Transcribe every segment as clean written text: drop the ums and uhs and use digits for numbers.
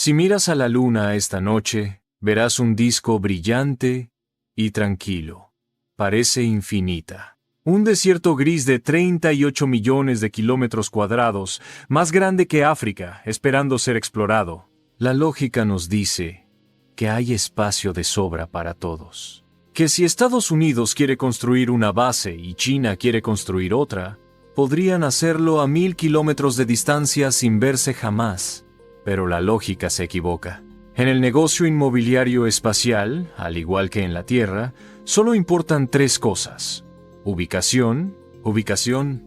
Si miras a la luna esta noche, verás un disco brillante y tranquilo. Parece infinita. Un desierto gris de 38 millones de kilómetros cuadrados, más grande que África, esperando ser explorado. La lógica nos dice que hay espacio de sobra para todos. Que si Estados Unidos quiere construir una base y China quiere construir otra, podrían hacerlo a 1000 kilómetros de distancia sin verse jamás. Pero la lógica se equivoca. En el negocio inmobiliario espacial, al igual que en la Tierra, solo importan 3 cosas: ubicación, ubicación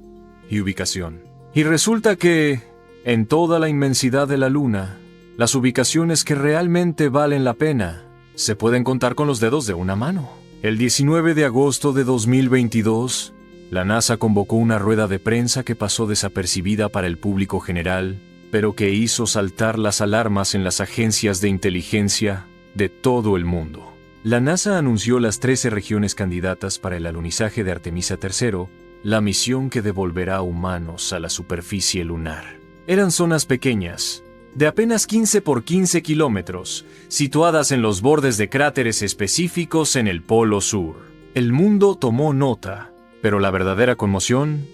y ubicación. Y resulta que, en toda la inmensidad de la Luna, las ubicaciones que realmente valen la pena se pueden contar con los dedos de una mano. El 19 de agosto de 2022, la NASA convocó una rueda de prensa que pasó desapercibida para el público general, pero que hizo saltar las alarmas en las agencias de inteligencia de todo el mundo. La NASA anunció las 13 regiones candidatas para el alunizaje de Artemisa III, la misión que devolverá humanos a la superficie lunar. Eran zonas pequeñas, de apenas 15 por 15 kilómetros, situadas en los bordes de cráteres específicos en el Polo Sur. El mundo tomó nota, pero la verdadera conmoción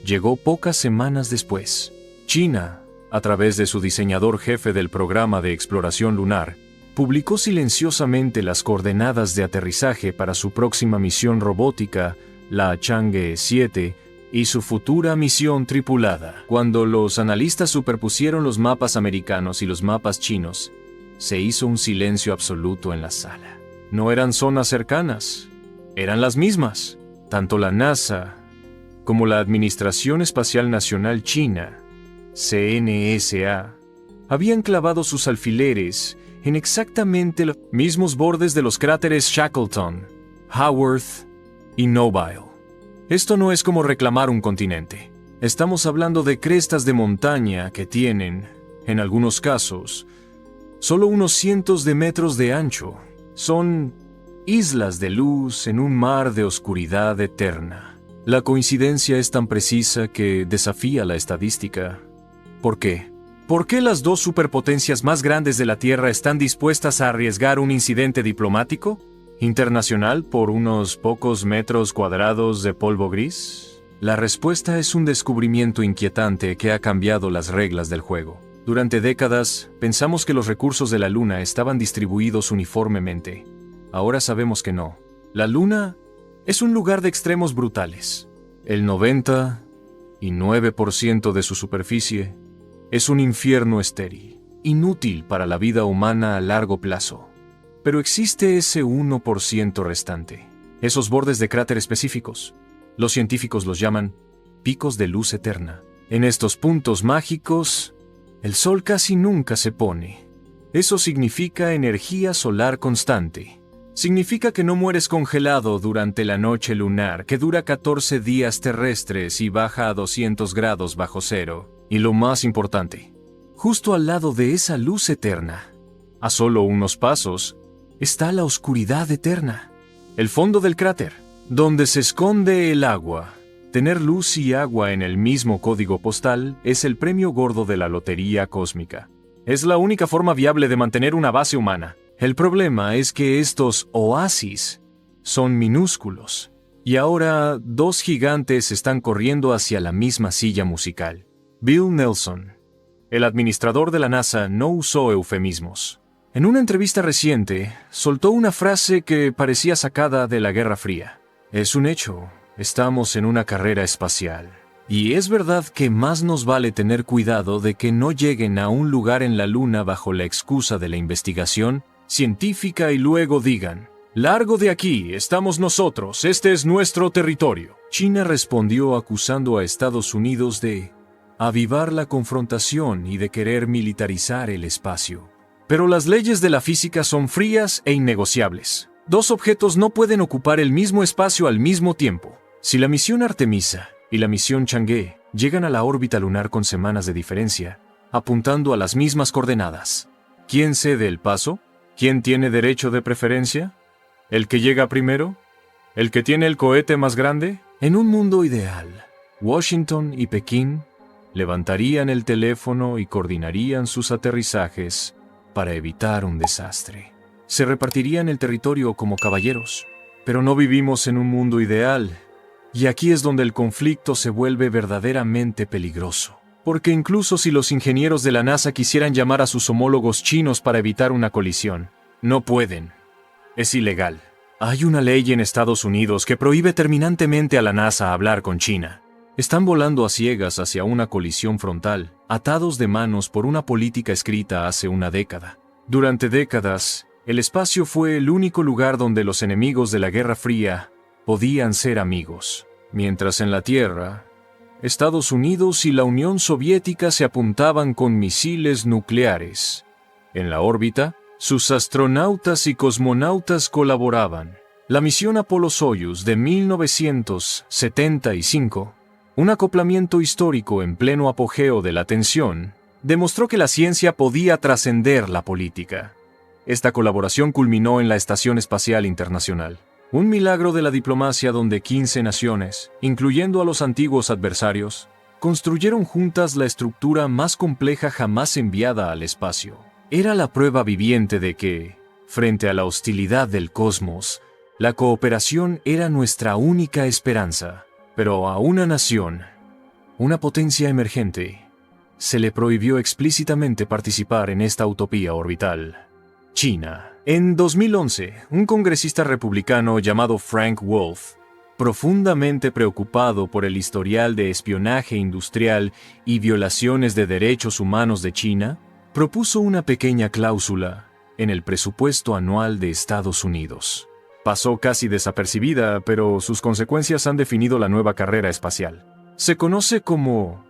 llegó pocas semanas después. China, a través de su diseñador jefe del programa de exploración lunar, publicó silenciosamente las coordenadas de aterrizaje para su próxima misión robótica, la Chang'e 7, y su futura misión tripulada. Cuando los analistas superpusieron los mapas americanos y los mapas chinos, se hizo un silencio absoluto en la sala. No eran zonas cercanas, eran las mismas. Tanto la NASA como la Administración Espacial Nacional China, CNSA, habían clavado sus alfileres en exactamente los mismos bordes de los cráteres Shackleton, Haworth y Nobile. Esto no es como reclamar un continente. Estamos hablando de crestas de montaña que tienen, en algunos casos, solo unos cientos de metros de ancho. Son islas de luz en un mar de oscuridad eterna. La coincidencia es tan precisa que desafía la estadística. ¿Por qué? ¿Por qué las 2 superpotencias más grandes de la Tierra están dispuestas a arriesgar un incidente diplomático internacional por unos pocos metros cuadrados de polvo gris? La respuesta es un descubrimiento inquietante que ha cambiado las reglas del juego. Durante décadas, pensamos que los recursos de la Luna estaban distribuidos uniformemente. Ahora sabemos que no. La Luna es un lugar de extremos brutales. El 99% de su superficie es un infierno estéril, inútil para la vida humana a largo plazo. Pero existe ese 1% restante, esos bordes de cráter específicos. Los científicos los llaman picos de luz eterna. En estos puntos mágicos, el sol casi nunca se pone. Eso significa energía solar constante. Significa que no mueres congelado durante la noche lunar, que dura 14 días terrestres y baja a 200 grados bajo cero. Y lo más importante, justo al lado de esa luz eterna, a solo unos pasos, está la oscuridad eterna, el fondo del cráter, donde se esconde el agua. Tener luz y agua en el mismo código postal es el premio gordo de la lotería cósmica. Es la única forma viable de mantener una base humana. El problema es que estos oasis son minúsculos, y ahora 2 gigantes están corriendo hacia la misma silla musical. Bill Nelson, el administrador de la NASA, no usó eufemismos. En una entrevista reciente, soltó una frase que parecía sacada de la Guerra Fría. Es un hecho, estamos en una carrera espacial. Y es verdad que más nos vale tener cuidado de que no lleguen a un lugar en la Luna bajo la excusa de la investigación científica y luego digan: «Largo de aquí, estamos nosotros, este es nuestro territorio». China respondió acusando a Estados Unidos de avivar la confrontación y de querer militarizar el espacio. Pero las leyes de la física son frías e innegociables. 2 objetos no pueden ocupar el mismo espacio al mismo tiempo. Si la misión Artemisa y la misión Chang'e llegan a la órbita lunar con semanas de diferencia, apuntando a las mismas coordenadas, ¿quién cede el paso? ¿Quién tiene derecho de preferencia? ¿El que llega primero? ¿El que tiene el cohete más grande? En un mundo ideal, Washington y Pekín levantarían el teléfono y coordinarían sus aterrizajes para evitar un desastre. Se repartirían el territorio como caballeros. Pero no vivimos en un mundo ideal, y aquí es donde el conflicto se vuelve verdaderamente peligroso. Porque incluso si los ingenieros de la NASA quisieran llamar a sus homólogos chinos para evitar una colisión, no pueden. Es ilegal. Hay una ley en Estados Unidos que prohíbe terminantemente a la NASA hablar con China. Están volando a ciegas hacia una colisión frontal, atados de manos por una política escrita hace una década. Durante décadas, el espacio fue el único lugar donde los enemigos de la Guerra Fría podían ser amigos. Mientras en la Tierra, Estados Unidos y la Unión Soviética se apuntaban con misiles nucleares. En la órbita, sus astronautas y cosmonautas colaboraban. La misión Apolo-Soyuz de 1975, un acoplamiento histórico en pleno apogeo de la tensión, demostró que la ciencia podía trascender la política. Esta colaboración culminó en la Estación Espacial Internacional, un milagro de la diplomacia donde 15 naciones, incluyendo a los antiguos adversarios, construyeron juntas la estructura más compleja jamás enviada al espacio. Era la prueba viviente de que, frente a la hostilidad del cosmos, la cooperación era nuestra única esperanza. Pero a una nación, una potencia emergente, se le prohibió explícitamente participar en esta utopía orbital: China. En 2011, un congresista republicano llamado Frank Wolf, profundamente preocupado por el historial de espionaje industrial y violaciones de derechos humanos de China, propuso una pequeña cláusula en el presupuesto anual de Estados Unidos. Pasó casi desapercibida, pero sus consecuencias han definido la nueva carrera espacial. Se conoce como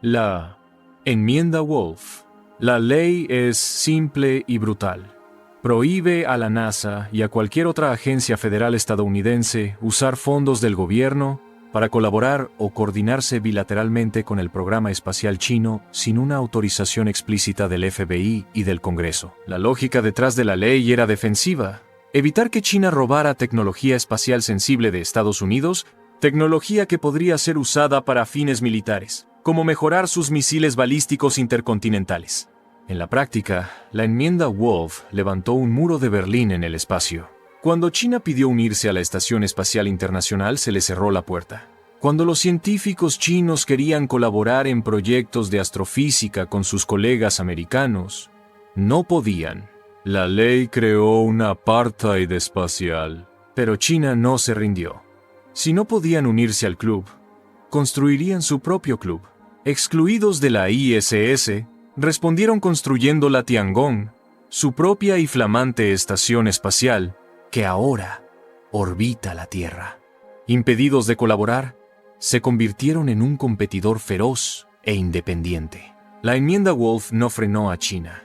la Enmienda Wolf. La ley es simple y brutal. Prohíbe a la NASA y a cualquier otra agencia federal estadounidense usar fondos del gobierno para colaborar o coordinarse bilateralmente con el programa espacial chino sin una autorización explícita del FBI y del Congreso. La lógica detrás de la ley era defensiva: evitar que China robara tecnología espacial sensible de Estados Unidos, tecnología que podría ser usada para fines militares, como mejorar sus misiles balísticos intercontinentales. En la práctica, la enmienda Wolf levantó un muro de Berlín en el espacio. Cuando China pidió unirse a la Estación Espacial Internacional, se le cerró la puerta. Cuando los científicos chinos querían colaborar en proyectos de astrofísica con sus colegas americanos, no podían. La ley creó un apartheid espacial, pero China no se rindió. Si no podían unirse al club, construirían su propio club. Excluidos de la ISS, respondieron construyendo la Tiangong, su propia y flamante estación espacial, que ahora orbita la Tierra. Impedidos de colaborar, se convirtieron en un competidor feroz e independiente. La enmienda Wolf no frenó a China.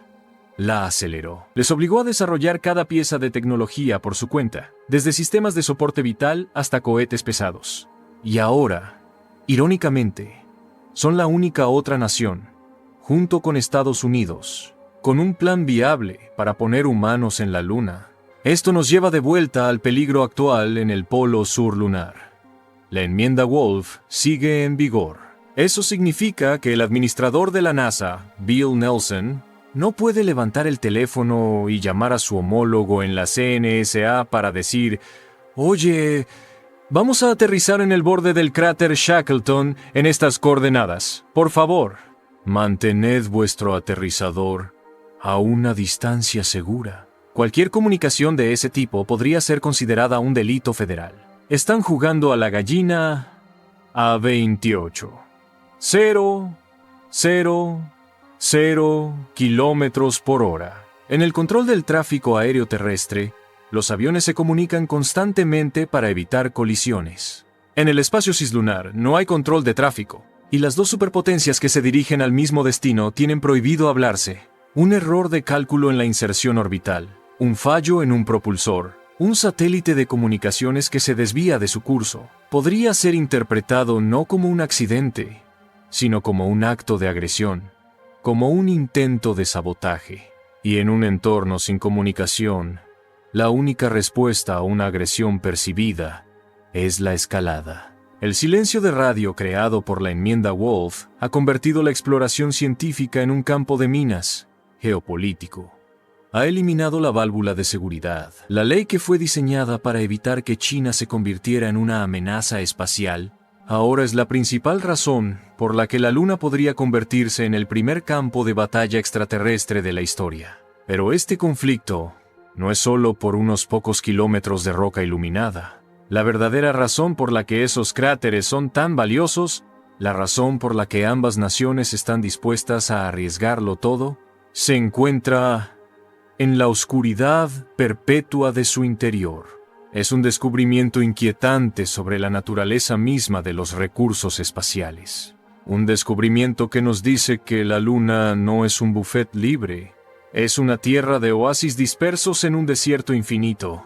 La aceleró. Les obligó a desarrollar cada pieza de tecnología por su cuenta, desde sistemas de soporte vital hasta cohetes pesados. Y ahora, irónicamente, son la única otra nación, junto con Estados Unidos, con un plan viable para poner humanos en la Luna. Esto nos lleva de vuelta al peligro actual en el polo sur lunar. La enmienda Wolf sigue en vigor. Eso significa que el administrador de la NASA, Bill Nelson, no puede levantar el teléfono y llamar a su homólogo en la CNSA para decir: «Oye, vamos a aterrizar en el borde del cráter Shackleton en estas coordenadas. Por favor, mantened vuestro aterrizador a una distancia segura». Cualquier comunicación de ese tipo podría ser considerada un delito federal. Están jugando a la gallina a 28. 0, 0, 0 kilómetros por hora. En el control del tráfico aéreo terrestre, los aviones se comunican constantemente para evitar colisiones. En el espacio cislunar no hay control de tráfico, y las dos superpotencias que se dirigen al mismo destino tienen prohibido hablarse. Un error de cálculo en la inserción orbital, un fallo en un propulsor, un satélite de comunicaciones que se desvía de su curso, podría ser interpretado no como un accidente, sino como un acto de agresión, como un intento de sabotaje. Y en un entorno sin comunicación, la única respuesta a una agresión percibida es la escalada. El silencio de radio creado por la enmienda Wolf ha convertido la exploración científica en un campo de minas, geopolítico. Ha eliminado la válvula de seguridad, la ley que fue diseñada para evitar que China se convirtiera en una amenaza espacial. Ahora es la principal razón por la que la Luna podría convertirse en el primer campo de batalla extraterrestre de la historia. Pero este conflicto no es solo por unos pocos kilómetros de roca iluminada. La verdadera razón por la que esos cráteres son tan valiosos, la razón por la que ambas naciones están dispuestas a arriesgarlo todo, se encuentra en la oscuridad perpetua de su interior. Es un descubrimiento inquietante sobre la naturaleza misma de los recursos espaciales. Un descubrimiento que nos dice que la Luna no es un buffet libre, es una tierra de oasis dispersos en un desierto infinito.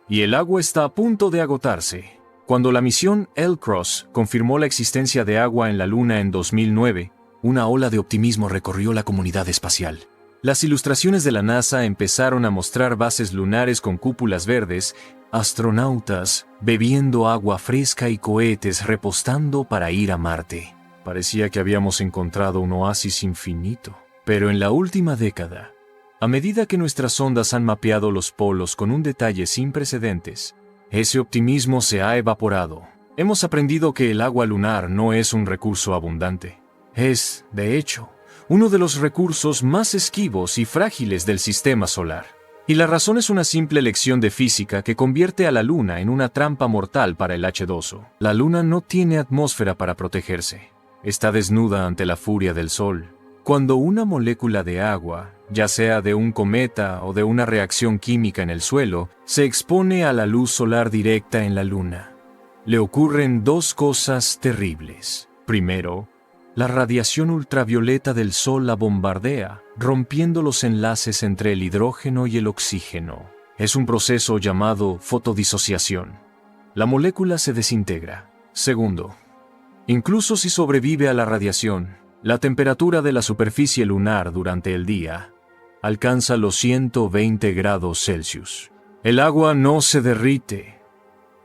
Y el agua está a punto de agotarse. Cuando la misión L-Cross confirmó la existencia de agua en la Luna en 2009, una ola de optimismo recorrió la comunidad espacial. Las ilustraciones de la NASA empezaron a mostrar bases lunares con cúpulas verdes, astronautas bebiendo agua fresca y cohetes repostando para ir a Marte. Parecía que habíamos encontrado un oasis infinito. Pero en la última década, a medida que nuestras sondas han mapeado los polos con un detalle sin precedentes, ese optimismo se ha evaporado. Hemos aprendido que el agua lunar no es un recurso abundante. Es, de hecho, uno de los recursos más esquivos y frágiles del sistema solar. Y la razón es una simple lección de física que convierte a la Luna en una trampa mortal para el H2O. La Luna no tiene atmósfera para protegerse. Está desnuda ante la furia del Sol. Cuando una molécula de agua, ya sea de un cometa o de una reacción química en el suelo, se expone a la luz solar directa en la Luna, le ocurren dos cosas terribles. Primero, la radiación ultravioleta del Sol la bombardea, rompiendo los enlaces entre el hidrógeno y el oxígeno. Es un proceso llamado fotodisociación. La molécula se desintegra. Segundo, incluso si sobrevive a la radiación, la temperatura de la superficie lunar durante el día alcanza los 120 grados Celsius. El agua no se derrite,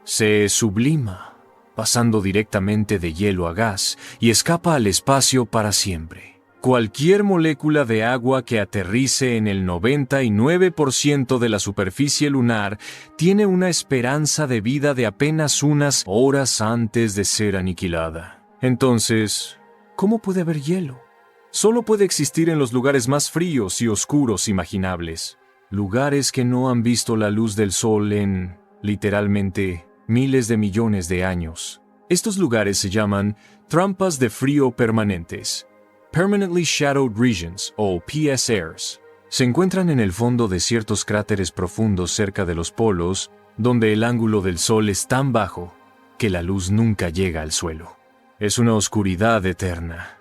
se sublima, pasando directamente de hielo a gas y escapa al espacio para siempre. Cualquier molécula de agua que aterrice en el 99% de la superficie lunar tiene una esperanza de vida de apenas unas horas antes de ser aniquilada. Entonces, ¿cómo puede haber hielo? Solo puede existir en los lugares más fríos y oscuros imaginables. Lugares que no han visto la luz del sol en, literalmente, miles de millones de años. Estos lugares se llaman trampas de frío permanentes, Permanently Shadowed Regions o PSRs. Se encuentran en el fondo de ciertos cráteres profundos cerca de los polos, donde el ángulo del sol es tan bajo que la luz nunca llega al suelo. Es una oscuridad eterna.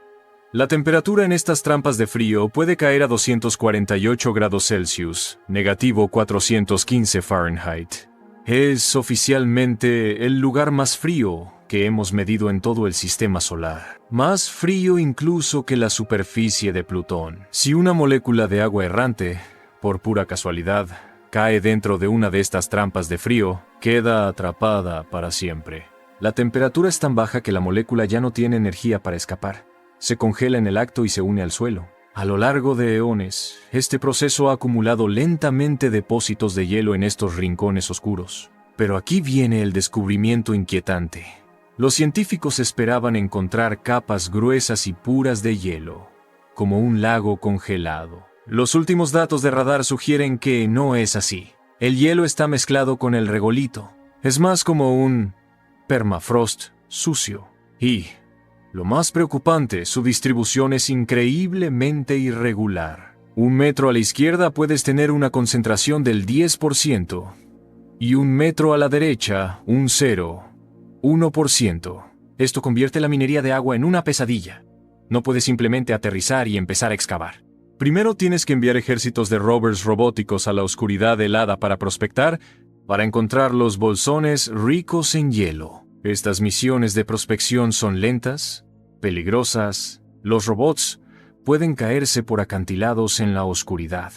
La temperatura en estas trampas de frío puede caer a 248 grados Celsius, negativo 415 Fahrenheit. Es oficialmente el lugar más frío que hemos medido en todo el sistema solar. Más frío incluso que la superficie de Plutón. Si una molécula de agua errante, por pura casualidad, cae dentro de una de estas trampas de frío, queda atrapada para siempre. La temperatura es tan baja que la molécula ya no tiene energía para escapar. Se congela en el acto y se une al suelo. A lo largo de eones, este proceso ha acumulado lentamente depósitos de hielo en estos rincones oscuros. Pero aquí viene el descubrimiento inquietante. Los científicos esperaban encontrar capas gruesas y puras de hielo, como un lago congelado. Los últimos datos de radar sugieren que no es así. El hielo está mezclado con el regolito. Es más como un permafrost sucio. Y, lo más preocupante, su distribución es increíblemente irregular. 1 metro a la izquierda puedes tener una concentración del 10%, y 1 metro a la derecha, 1%. Esto convierte la minería de agua en una pesadilla. No puedes simplemente aterrizar y empezar a excavar. Primero tienes que enviar ejércitos de rovers robóticos a la oscuridad helada para prospectar, para encontrar los bolsones ricos en hielo. Estas misiones de prospección son lentas, peligrosas. Los robots pueden caerse por acantilados en la oscuridad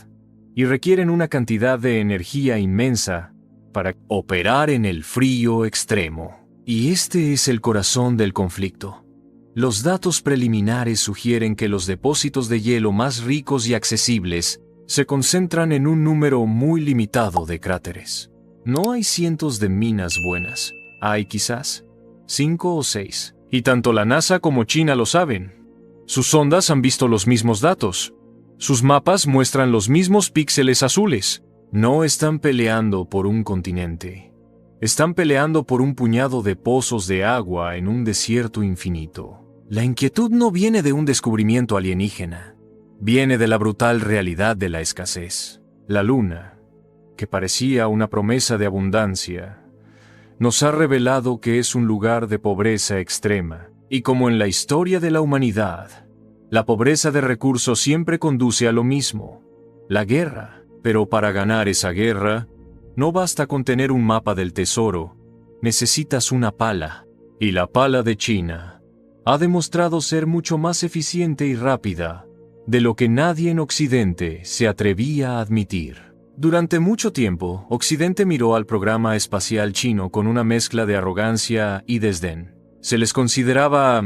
y requieren una cantidad de energía inmensa para operar en el frío extremo. Y este es el corazón del conflicto. Los datos preliminares sugieren que los depósitos de hielo más ricos y accesibles se concentran en un número muy limitado de cráteres. No hay cientos de minas buenas, hay quizás 5 o 6. Y tanto la NASA como China lo saben. Sus sondas han visto los mismos datos. Sus mapas muestran los mismos píxeles azules. No están peleando por un continente. Están peleando por un puñado de pozos de agua en un desierto infinito. La inquietud no viene de un descubrimiento alienígena. Viene de la brutal realidad de la escasez. La Luna, que parecía una promesa de abundancia, nos ha revelado que es un lugar de pobreza extrema. Y como en la historia de la humanidad, la pobreza de recursos siempre conduce a lo mismo, la guerra. Pero para ganar esa guerra, no basta con tener un mapa del tesoro, necesitas una pala. Y la pala de China ha demostrado ser mucho más eficiente y rápida de lo que nadie en Occidente se atrevía a admitir. Durante mucho tiempo, Occidente miró al programa espacial chino con una mezcla de arrogancia y desdén. Se les consideraba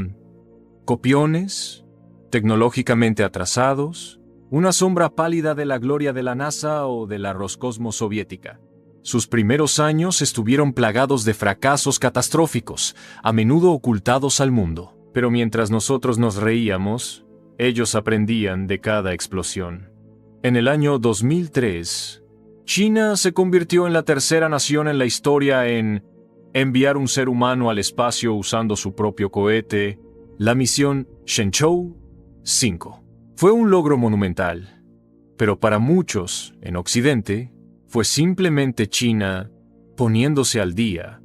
copiones, tecnológicamente atrasados, una sombra pálida de la gloria de la NASA o de la Roscosmos soviética. Sus primeros años estuvieron plagados de fracasos catastróficos, a menudo ocultados al mundo. Pero mientras nosotros nos reíamos, ellos aprendían de cada explosión. En el año 2003, China se convirtió en la tercera nación en la historia en enviar un ser humano al espacio usando su propio cohete, la misión Shenzhou 5. Fue un logro monumental, pero para muchos, en Occidente, fue simplemente China poniéndose al día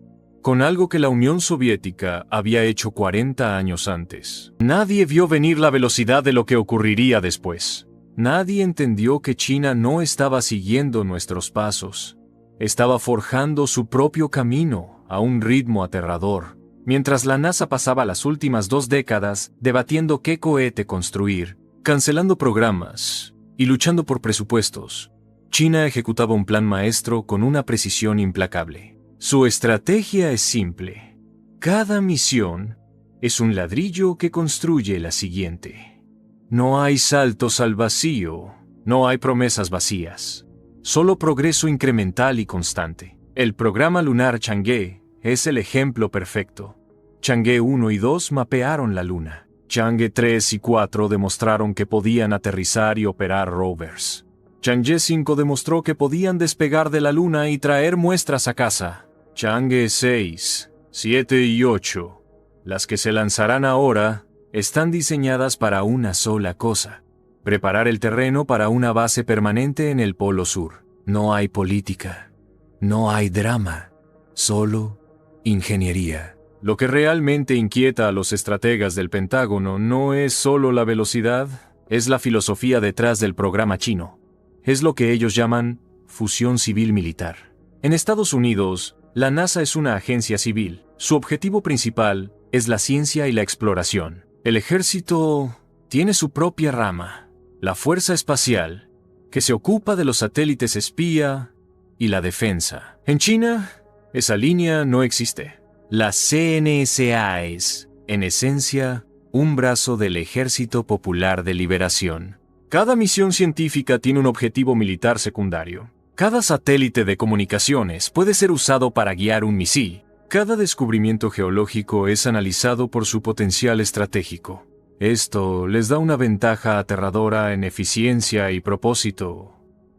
con algo que la Unión Soviética había hecho 40 años antes. Nadie vio venir la velocidad de lo que ocurriría después. Nadie entendió que China no estaba siguiendo nuestros pasos. Estaba forjando su propio camino a un ritmo aterrador. Mientras la NASA pasaba las últimas 2 décadas debatiendo qué cohete construir, cancelando programas y luchando por presupuestos, China ejecutaba un plan maestro con una precisión implacable. Su estrategia es simple. Cada misión es un ladrillo que construye la siguiente. No hay saltos al vacío, no hay promesas vacías, solo progreso incremental y constante. El programa lunar Chang'e es el ejemplo perfecto. Chang'e 1 y 2 mapearon la Luna. Chang'e 3 y 4 demostraron que podían aterrizar y operar rovers. Chang'e 5 demostró que podían despegar de la Luna y traer muestras a casa. Chang'e 6, 7 y 8, las que se lanzarán ahora, están diseñadas para una sola cosa: preparar el terreno para una base permanente en el Polo Sur. No hay política, no hay drama, solo ingeniería. Lo que realmente inquieta a los estrategas del Pentágono no es solo la velocidad, es la filosofía detrás del programa chino. Es lo que ellos llaman fusión civil-militar. En Estados Unidos, la NASA es una agencia civil. Su objetivo principal es la ciencia y la exploración. El ejército tiene su propia rama, la Fuerza Espacial, que se ocupa de los satélites espía y la defensa. En China, esa línea no existe. La CNSA es, en esencia, un brazo del Ejército Popular de Liberación. Cada misión científica tiene un objetivo militar secundario. Cada satélite de comunicaciones puede ser usado para guiar un misil. Cada descubrimiento geológico es analizado por su potencial estratégico. Esto les da una ventaja aterradora en eficiencia y propósito.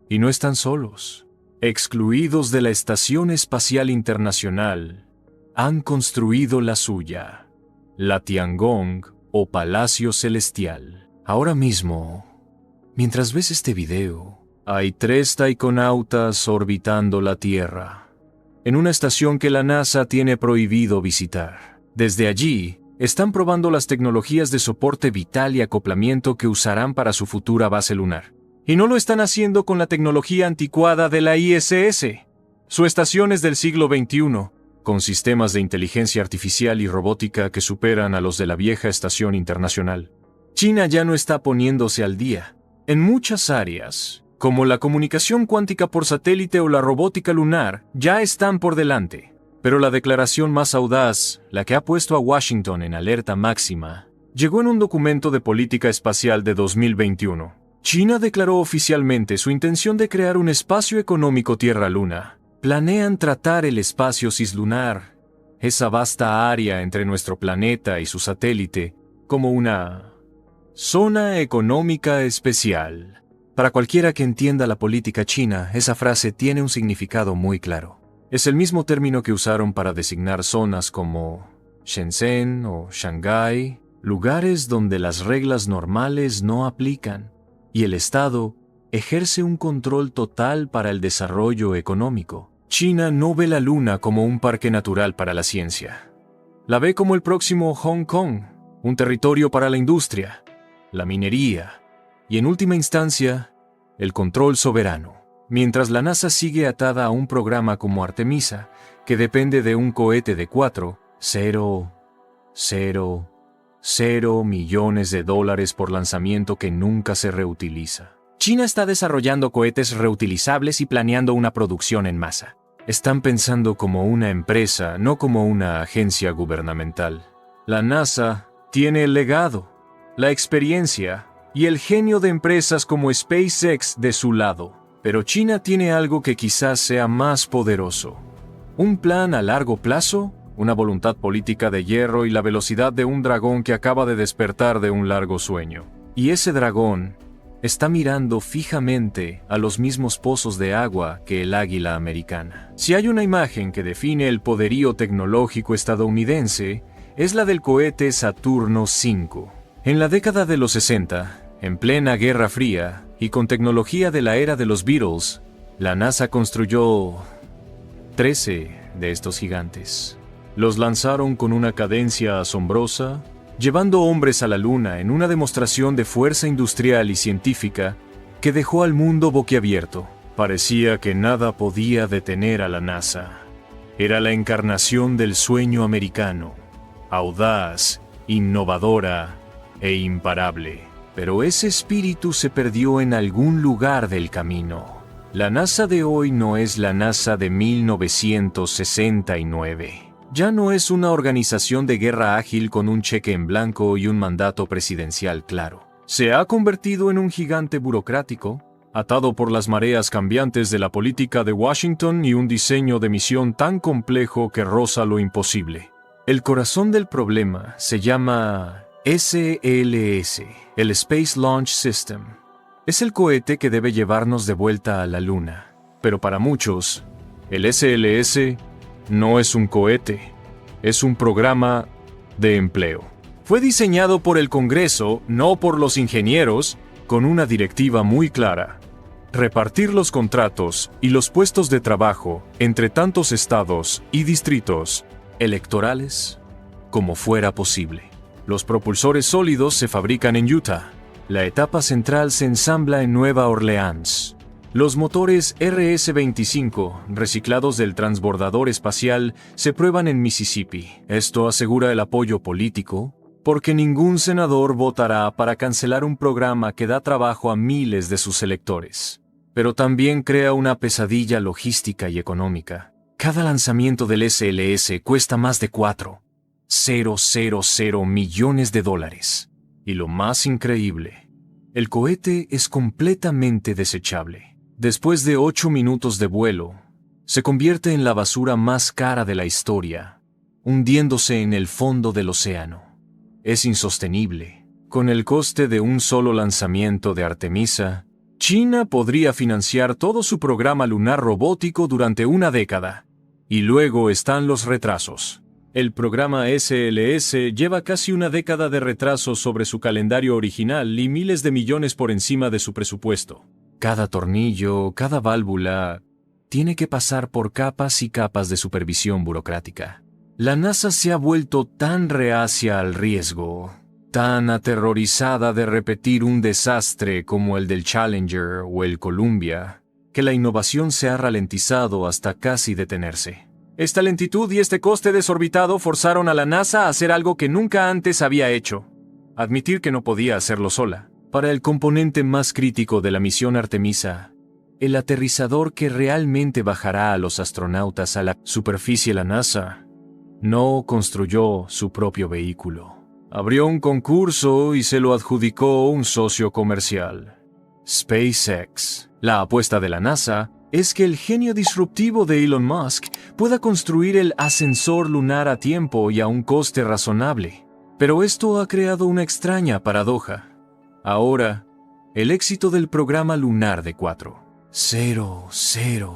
Y no están solos. Excluidos de la Estación Espacial Internacional, han construido la suya, la Tiangong o Palacio Celestial. Ahora mismo, mientras ves este video, hay 3 taikonautas orbitando la Tierra, en una estación que la NASA tiene prohibido visitar. Desde allí, están probando las tecnologías de soporte vital y acoplamiento que usarán para su futura base lunar. Y no lo están haciendo con la tecnología anticuada de la ISS. Su estación es del siglo XXI, con sistemas de inteligencia artificial y robótica que superan a los de la vieja Estación Internacional. China ya no está poniéndose al día. En muchas áreas, como la comunicación cuántica por satélite o la robótica lunar, ya están por delante. Pero la declaración más audaz, la que ha puesto a Washington en alerta máxima, llegó en un documento de política espacial de 2021. China declaró oficialmente su intención de crear un espacio económico Tierra-Luna. Planean tratar el espacio cislunar, esa vasta área entre nuestro planeta y su satélite, como una zona económica especial. Para cualquiera que entienda la política china, esa frase tiene un significado muy claro. Es el mismo término que usaron para designar zonas como Shenzhen o Shanghái, lugares donde las reglas normales no aplican, y el Estado ejerce un control total para el desarrollo económico. China no ve la Luna como un parque natural para la ciencia. La ve como el próximo Hong Kong, un territorio para la industria, la minería y, en última instancia, el control soberano. Mientras la NASA sigue atada a un programa como Artemisa, que depende de un cohete de 4,000 millones de dólares por lanzamiento que nunca se reutiliza. China está desarrollando cohetes reutilizables y planeando una producción en masa. Están pensando como una empresa, no como una agencia gubernamental. La NASA tiene el legado, la experiencia y el genio de empresas como SpaceX de su lado. Pero China tiene algo que quizás sea más poderoso. Un plan a largo plazo, una voluntad política de hierro y la velocidad de un dragón que acaba de despertar de un largo sueño. Y ese dragón está mirando fijamente a los mismos pozos de agua que el águila americana. Si hay una imagen que define el poderío tecnológico estadounidense, es la del cohete Saturno V. En la década de los 60, en plena Guerra Fría y con tecnología de la era de los Beatles, la NASA construyó 13 de estos gigantes. Los lanzaron con una cadencia asombrosa, llevando hombres a la Luna en una demostración de fuerza industrial y científica que dejó al mundo boquiabierto. Parecía que nada podía detener a la NASA. Era la encarnación del sueño americano, audaz, innovadora e imparable. Pero ese espíritu se perdió en algún lugar del camino. La NASA de hoy no es la NASA de 1969. Ya no es una organización de guerra ágil con un cheque en blanco y un mandato presidencial claro. Se ha convertido en un gigante burocrático, atado por las mareas cambiantes de la política de Washington y un diseño de misión tan complejo que roza lo imposible. El corazón del problema se llama SLS, el Space Launch System. Es el cohete que debe llevarnos de vuelta a la Luna. Pero para muchos, el SLS no es un cohete, es un programa de empleo. Fue diseñado por el Congreso, no por los ingenieros, con una directiva muy clara: repartir los contratos y los puestos de trabajo entre tantos estados y distritos electorales como fuera posible. Los propulsores sólidos se fabrican en Utah. La etapa central se ensambla en Nueva Orleans. Los motores RS-25, reciclados del transbordador espacial, se prueban en Mississippi. Esto asegura el apoyo político, porque ningún senador votará para cancelar un programa que da trabajo a miles de sus electores. Pero también crea una pesadilla logística y económica. Cada lanzamiento del SLS cuesta más de 4,000 millones de dólares. Y lo más increíble, el cohete es completamente desechable. Después de 8 minutos de vuelo, se convierte en la basura más cara de la historia, hundiéndose en el fondo del océano. Es insostenible. Con el coste de un solo lanzamiento de Artemisa, China podría financiar todo su programa lunar robótico durante una década. Y luego están los retrasos. El programa SLS lleva casi una década de retraso sobre su calendario original y miles de millones por encima de su presupuesto. Cada tornillo, cada válvula, tiene que pasar por capas y capas de supervisión burocrática. La NASA se ha vuelto tan reacia al riesgo, tan aterrorizada de repetir un desastre como el del Challenger o el Columbia, que la innovación se ha ralentizado hasta casi detenerse. Esta lentitud y este coste desorbitado forzaron a la NASA a hacer algo que nunca antes había hecho: admitir que no podía hacerlo sola. Para el componente más crítico de la misión Artemisa, el aterrizador que realmente bajará a los astronautas a la superficie, la NASA no construyó su propio vehículo. Abrió un concurso y se lo adjudicó un socio comercial. SpaceX. La apuesta de la NASA es que el genio disruptivo de Elon Musk pueda construir el ascensor lunar a tiempo y a un coste razonable. Pero esto ha creado una extraña paradoja. Ahora, el éxito del programa lunar de 4,000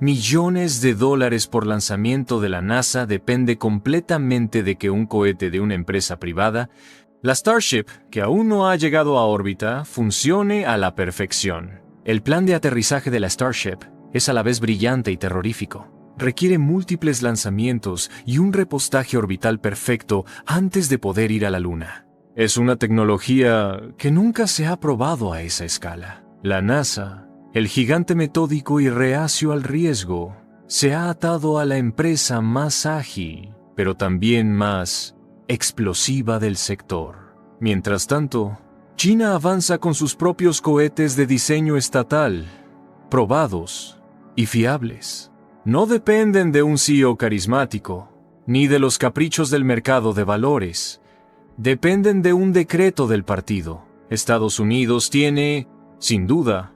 millones de dólares por lanzamiento de la NASA depende completamente de que un cohete de una empresa privada, la Starship, que aún no ha llegado a órbita, funcione a la perfección. El plan de aterrizaje de la Starship es a la vez brillante y terrorífico. Requiere múltiples lanzamientos y un repostaje orbital perfecto antes de poder ir a la Luna. Es una tecnología que nunca se ha probado a esa escala. La NASA, el gigante metódico y reacio al riesgo, se ha atado a la empresa más ágil, pero también más explosiva del sector. Mientras tanto, China avanza con sus propios cohetes de diseño estatal, probados y fiables. No dependen de un CEO carismático, ni de los caprichos del mercado de valores. Dependen de un decreto del partido. Estados Unidos tiene, sin duda,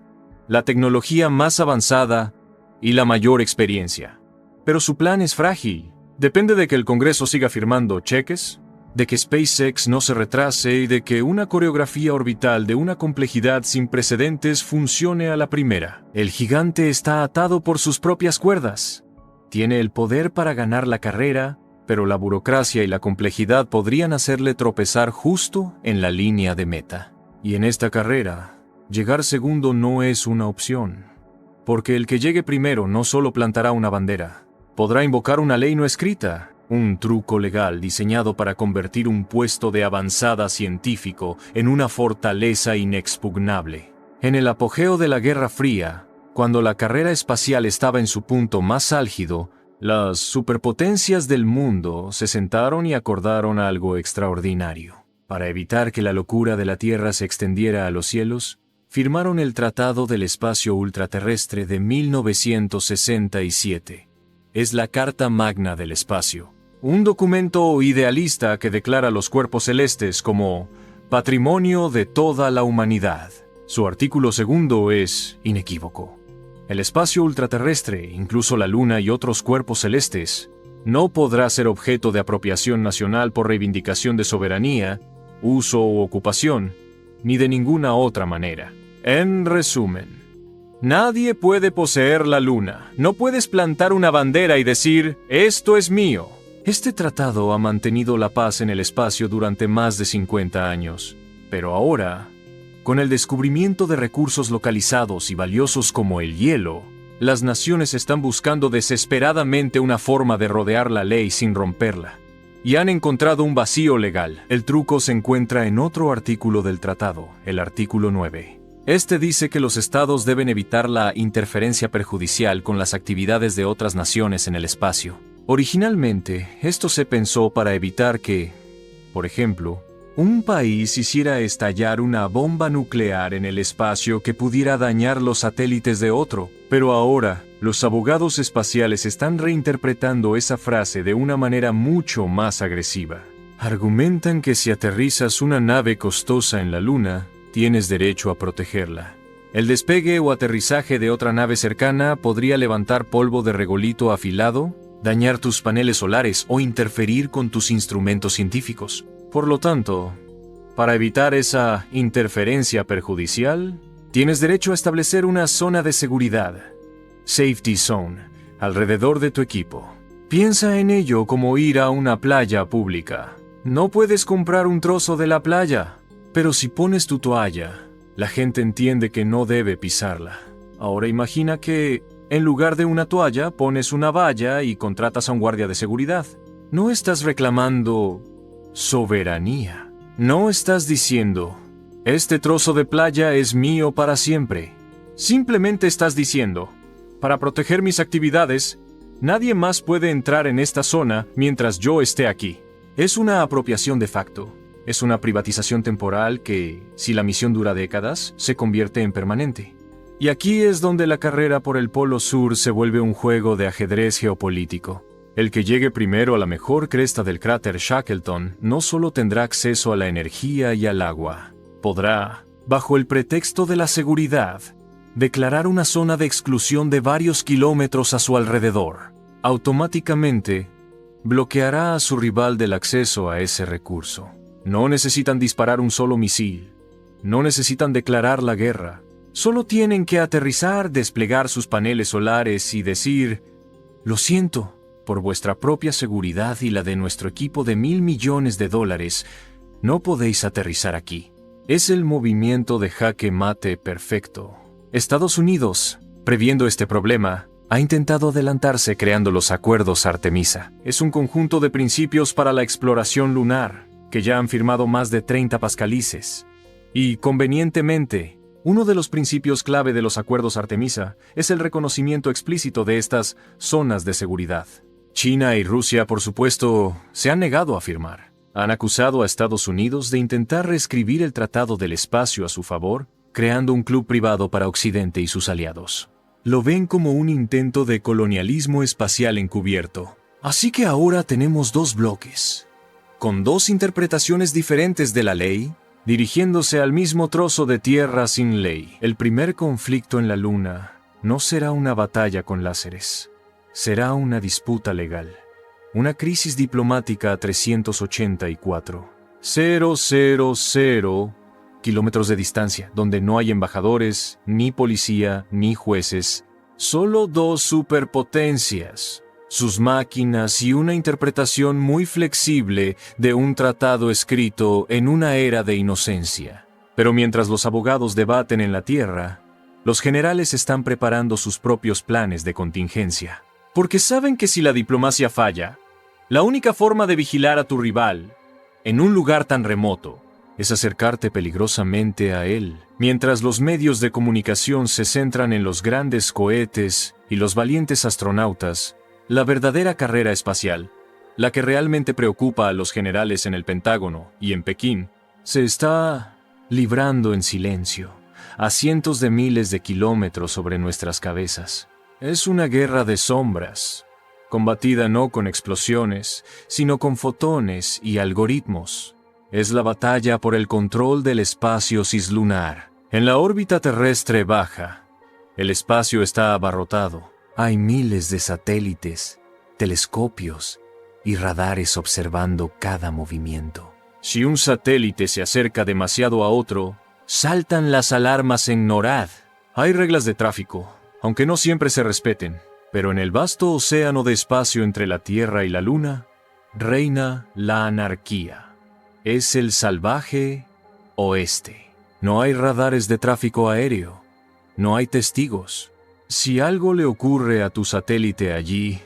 la tecnología más avanzada y la mayor experiencia. Pero su plan es frágil. Depende de que el Congreso siga firmando cheques, de que SpaceX no se retrase y de que una coreografía orbital de una complejidad sin precedentes funcione a la primera. El gigante está atado por sus propias cuerdas. Tiene el poder para ganar la carrera, pero la burocracia y la complejidad podrían hacerle tropezar justo en la línea de meta. Y en esta carrera, llegar segundo no es una opción, porque el que llegue primero no solo plantará una bandera, podrá invocar una ley no escrita, un truco legal diseñado para convertir un puesto de avanzada científico en una fortaleza inexpugnable. En el apogeo de la Guerra Fría, cuando la carrera espacial estaba en su punto más álgido, las superpotencias del mundo se sentaron y acordaron algo extraordinario. Para evitar que la locura de la Tierra se extendiera a los cielos, firmaron el Tratado del Espacio Ultraterrestre de 1967. Es la Carta Magna del Espacio, un documento idealista que declara los cuerpos celestes como patrimonio de toda la humanidad. Su artículo 2 es inequívoco. El espacio ultraterrestre, incluso la Luna y otros cuerpos celestes, no podrá ser objeto de apropiación nacional por reivindicación de soberanía, uso u ocupación, ni de ninguna otra manera. En resumen, nadie puede poseer la Luna. No puedes plantar una bandera y decir, esto es mío. Este tratado ha mantenido la paz en el espacio durante más de 50 años. Pero ahora, con el descubrimiento de recursos localizados y valiosos como el hielo, las naciones están buscando desesperadamente una forma de rodear la ley sin romperla. Y han encontrado un vacío legal. El truco se encuentra en otro artículo del tratado, el artículo 9. Este dice que los estados deben evitar la interferencia perjudicial con las actividades de otras naciones en el espacio. Originalmente, esto se pensó para evitar que, por ejemplo, un país hiciera estallar una bomba nuclear en el espacio que pudiera dañar los satélites de otro. Pero ahora, los abogados espaciales están reinterpretando esa frase de una manera mucho más agresiva. Argumentan que si aterrizas una nave costosa en la Luna, tienes derecho a protegerla. El despegue o aterrizaje de otra nave cercana podría levantar polvo de regolito afilado, dañar tus paneles solares o interferir con tus instrumentos científicos. Por lo tanto, para evitar esa interferencia perjudicial, tienes derecho a establecer una zona de seguridad, safety zone, alrededor de tu equipo. Piensa en ello como ir a una playa pública. No puedes comprar un trozo de la playa, pero si pones tu toalla, la gente entiende que no debe pisarla. Ahora imagina que, en lugar de una toalla, pones una valla y contratas a un guardia de seguridad. No estás reclamando soberanía. No estás diciendo, este trozo de playa es mío para siempre. Simplemente estás diciendo, para proteger mis actividades, nadie más puede entrar en esta zona mientras yo esté aquí. Es una apropiación de facto. Es una privatización temporal que, si la misión dura décadas, se convierte en permanente. Y aquí es donde la carrera por el Polo Sur se vuelve un juego de ajedrez geopolítico. El que llegue primero a la mejor cresta del cráter Shackleton no solo tendrá acceso a la energía y al agua, podrá, bajo el pretexto de la seguridad, declarar una zona de exclusión de varios kilómetros a su alrededor. Automáticamente, bloqueará a su rival del acceso a ese recurso. No necesitan disparar un solo misil. No necesitan declarar la guerra. Solo tienen que aterrizar, desplegar sus paneles solares y decir: lo siento, por vuestra propia seguridad y la de nuestro equipo de $1.000 millones, no podéis aterrizar aquí. Es el movimiento de jaque mate perfecto. Estados Unidos, previendo este problema, ha intentado adelantarse creando los acuerdos Artemisa. Es un conjunto de principios para la exploración lunar, que ya han firmado más de 30 pascalices. Y, convenientemente, uno de los principios clave de los acuerdos Artemisa es el reconocimiento explícito de estas zonas de seguridad. China y Rusia, por supuesto, se han negado a firmar. Han acusado a Estados Unidos de intentar reescribir el Tratado del Espacio a su favor, creando un club privado para Occidente y sus aliados. Lo ven como un intento de colonialismo espacial encubierto. Así que ahora tenemos dos bloques, con dos interpretaciones diferentes de la ley, dirigiéndose al mismo trozo de tierra sin ley. El primer conflicto en la Luna no será una batalla con láseres. Será una disputa legal. Una crisis diplomática a 384,000 kilómetros de distancia, donde no hay embajadores, ni policía, ni jueces. Solo dos superpotencias, sus máquinas y una interpretación muy flexible de un tratado escrito en una era de inocencia. Pero mientras los abogados debaten en la Tierra, los generales están preparando sus propios planes de contingencia. Porque saben que si la diplomacia falla, la única forma de vigilar a tu rival, en un lugar tan remoto, es acercarte peligrosamente a él. Mientras los medios de comunicación se centran en los grandes cohetes y los valientes astronautas, la verdadera carrera espacial, la que realmente preocupa a los generales en el Pentágono y en Pekín, se está librando en silencio, a cientos de miles de kilómetros sobre nuestras cabezas. Es una guerra de sombras, combatida no con explosiones, sino con fotones y algoritmos. Es la batalla por el control del espacio cislunar. En la órbita terrestre baja, el espacio está abarrotado. Hay miles de satélites, telescopios y radares observando cada movimiento. Si un satélite se acerca demasiado a otro, saltan las alarmas en NORAD. Hay reglas de tráfico, aunque no siempre se respeten, pero en el vasto océano de espacio entre la Tierra y la Luna, reina la anarquía. Es el salvaje oeste. No hay radares de tráfico aéreo. No hay testigos. Si algo le ocurre a tu satélite allí,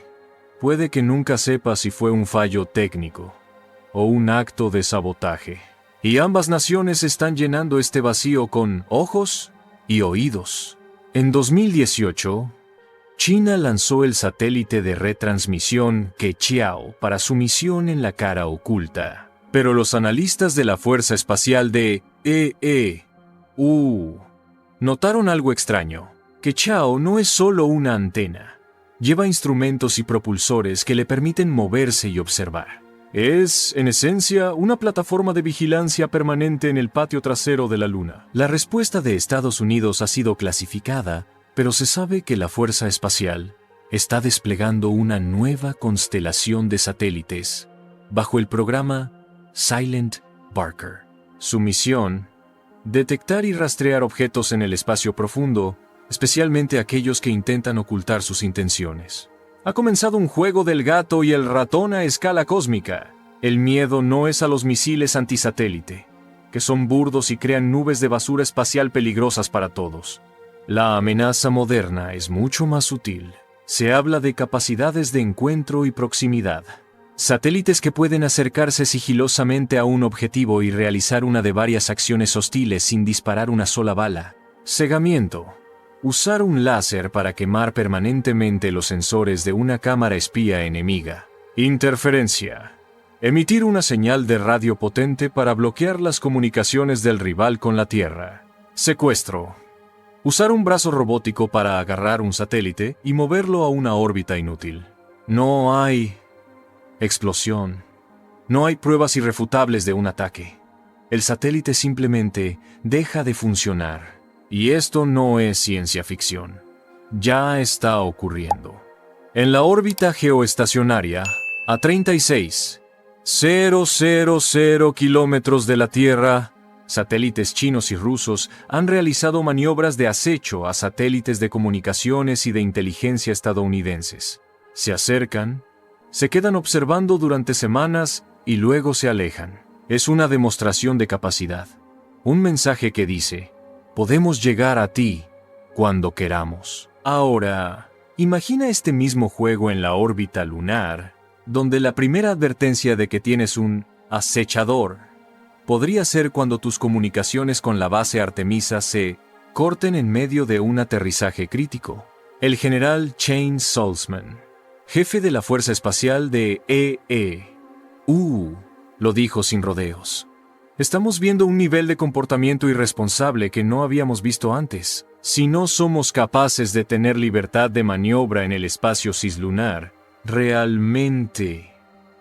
puede que nunca sepas si fue un fallo técnico o un acto de sabotaje. Y ambas naciones están llenando este vacío con ojos y oídos. En 2018, China lanzó el satélite de retransmisión Keqiao para su misión en la cara oculta. Pero los analistas de la Fuerza Espacial de EEU notaron algo extraño. Keqiao no es solo una antena. Lleva instrumentos y propulsores que le permiten moverse y observar. Es, en esencia, una plataforma de vigilancia permanente en el patio trasero de la Luna. La respuesta de Estados Unidos ha sido clasificada, pero se sabe que la Fuerza Espacial está desplegando una nueva constelación de satélites bajo el programa Silent Barker. Su misión: detectar y rastrear objetos en el espacio profundo, especialmente aquellos que intentan ocultar sus intenciones. Ha comenzado un juego del gato y el ratón a escala cósmica. El miedo no es a los misiles antisatélite, que son burdos y crean nubes de basura espacial peligrosas para todos. La amenaza moderna es mucho más sutil. Se habla de capacidades de encuentro y proximidad. Satélites que pueden acercarse sigilosamente a un objetivo y realizar una de varias acciones hostiles sin disparar una sola bala. Cegamiento. Usar un láser para quemar permanentemente los sensores de una cámara espía enemiga. Interferencia. Emitir una señal de radio potente para bloquear las comunicaciones del rival con la Tierra. Secuestro. Usar un brazo robótico para agarrar un satélite y moverlo a una órbita inútil. No hay explosión. No hay pruebas irrefutables de un ataque. el satélite simplemente deja de funcionar. Y esto no es ciencia ficción. Ya está ocurriendo. En la órbita geoestacionaria, a 36,000 kilómetros de la Tierra, satélites chinos y rusos han realizado maniobras de acecho a satélites de comunicaciones y de inteligencia estadounidenses. Se acercan, se quedan observando durante semanas y luego se alejan. Es una demostración de capacidad. Un mensaje que dice, podemos llegar a ti cuando queramos. Ahora, imagina este mismo juego en la órbita lunar, donde la primera advertencia de que tienes un acechador podría ser cuando tus comunicaciones con la base Artemisa se corten en medio de un aterrizaje crítico. El general Shane Saltzman, jefe de la Fuerza Espacial de EE, lo dijo sin rodeos. Estamos viendo un nivel de comportamiento irresponsable que no habíamos visto antes. Si no somos capaces de tener libertad de maniobra en el espacio cislunar, realmente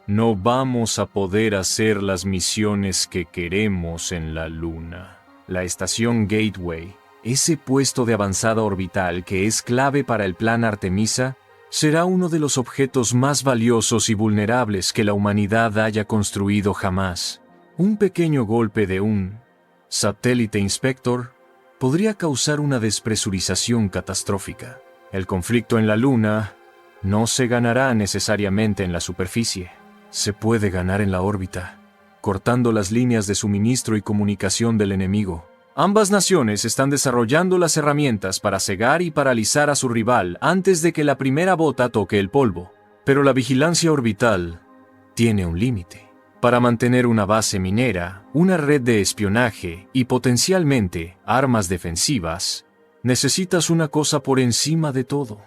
no vamos a poder hacer las misiones que queremos en la Luna. La estación Gateway, ese puesto de avanzada orbital que es clave para el plan Artemisa, será uno de los objetos más valiosos y vulnerables que la humanidad haya construido jamás. Un pequeño golpe de un satélite inspector podría causar una despresurización catastrófica. El conflicto en la Luna no se ganará necesariamente en la superficie. Se puede ganar en la órbita, cortando las líneas de suministro y comunicación del enemigo. Ambas naciones están desarrollando las herramientas para cegar y paralizar a su rival antes de que la primera bota toque el polvo. Pero la vigilancia orbital tiene un límite. Para mantener una base minera, una red de espionaje y potencialmente armas defensivas, necesitas una cosa por encima de todo: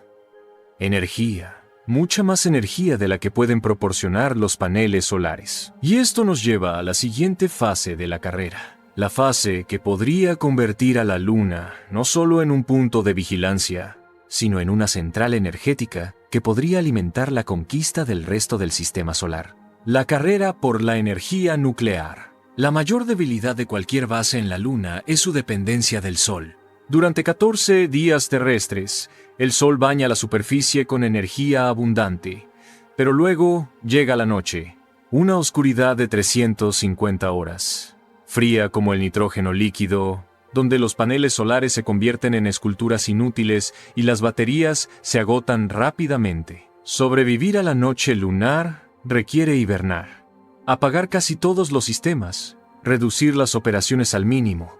energía. Mucha más energía de la que pueden proporcionar los paneles solares. Y esto nos lleva a la siguiente fase de la carrera. La fase que podría convertir a la Luna no solo en un punto de vigilancia, sino en una central energética que podría alimentar la conquista del resto del sistema solar. La carrera por la energía nuclear. La mayor debilidad de cualquier base en la Luna es su dependencia del Sol. Durante 14 días terrestres, el Sol baña la superficie con energía abundante, pero luego llega la noche, una oscuridad de 350 horas, fría como el nitrógeno líquido, donde los paneles solares se convierten en esculturas inútiles y las baterías se agotan rápidamente. Sobrevivir a la noche lunar requiere hibernar, apagar casi todos los sistemas, reducir las operaciones al mínimo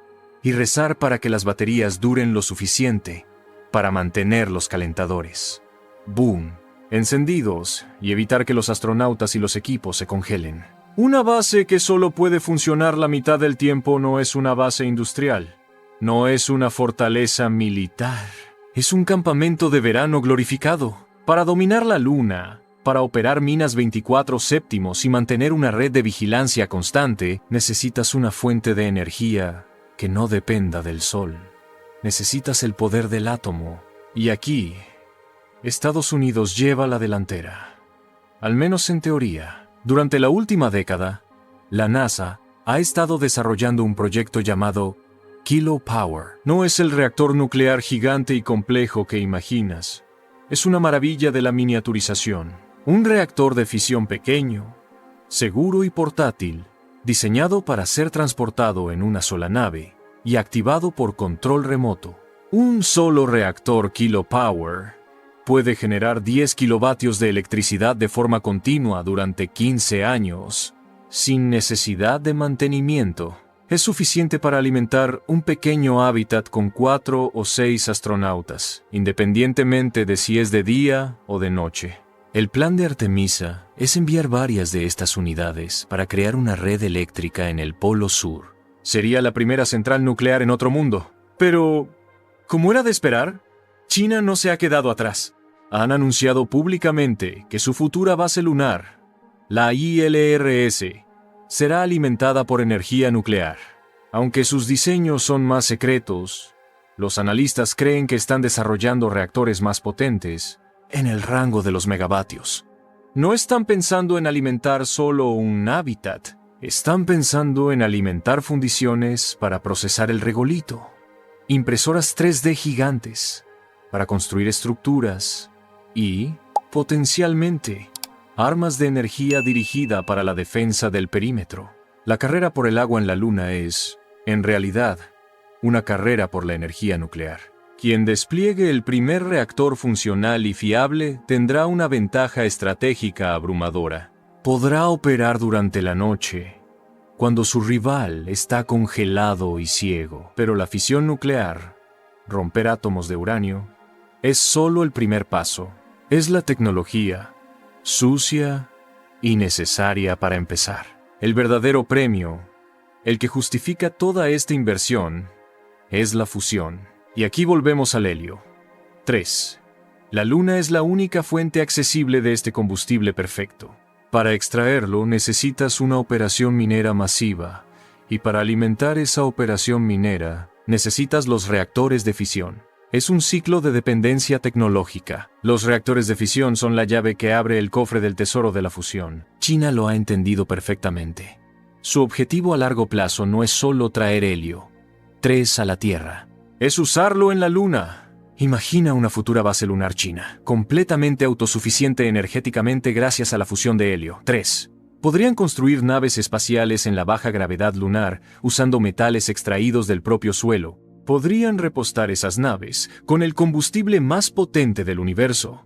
y rezar para que las baterías duren lo suficiente para mantener los calentadores, boom, encendidos y evitar que los astronautas y los equipos se congelen. Una base que solo puede funcionar la mitad del tiempo no es una base industrial, no es una fortaleza militar, es un campamento de verano glorificado. Para dominar la Luna, para operar minas 24/7 y mantener una red de vigilancia constante, necesitas una fuente de energía que no dependa del Sol. Necesitas el poder del átomo. Y aquí, Estados Unidos lleva la delantera. Al menos en teoría. Durante la última década, la NASA ha estado desarrollando un proyecto llamado Kilopower. No es el reactor nuclear gigante y complejo que imaginas. Es una maravilla de la miniaturización. Un reactor de fisión pequeño, seguro y portátil, diseñado para ser transportado en una sola nave y activado por control remoto. Un solo reactor Kilopower puede generar 10 kilovatios de electricidad de forma continua durante 15 años, sin necesidad de mantenimiento. Es suficiente para alimentar un pequeño hábitat con 4 o 6 astronautas, independientemente de si es de día o de noche. El plan de Artemisa es enviar varias de estas unidades para crear una red eléctrica en el Polo Sur. Sería la primera central nuclear en otro mundo. Pero, como era de esperar, China no se ha quedado atrás. Han anunciado públicamente que su futura base lunar, la ILRS, será alimentada por energía nuclear. Aunque sus diseños son más secretos, los analistas creen que están desarrollando reactores más potentes, en el rango de los megavatios. No están pensando en alimentar solo un hábitat, Están pensando en alimentar fundiciones para procesar el regolito, impresoras 3D gigantes para construir estructuras y, potencialmente, armas de energía dirigida para la defensa del perímetro. La carrera por el agua en la Luna es, en realidad, una carrera por la energía nuclear. Quien despliegue el primer reactor funcional y fiable tendrá una ventaja estratégica abrumadora. Podrá operar durante la noche, cuando su rival está congelado y ciego. Pero la fisión nuclear, romper átomos de uranio, es solo el primer paso. Es la tecnología, sucia y necesaria para empezar. El verdadero premio, el que justifica toda esta inversión, es la fusión. Y aquí volvemos al helio. 3. La Luna es la única fuente accesible de este combustible perfecto. Para extraerlo necesitas una operación minera masiva, y para alimentar esa operación minera necesitas los reactores de fisión. Es un ciclo de dependencia tecnológica. Los reactores de fisión son la llave que abre el cofre del tesoro de la fusión. China lo ha entendido perfectamente. Su objetivo a largo plazo no es solo traer helio 3 a la Tierra. Es usarlo en la Luna. Imagina una futura base lunar china, completamente autosuficiente energéticamente gracias a la fusión de helio 3. Podrían construir naves espaciales en la baja gravedad lunar usando metales extraídos del propio suelo. Podrían repostar esas naves con el combustible más potente del universo,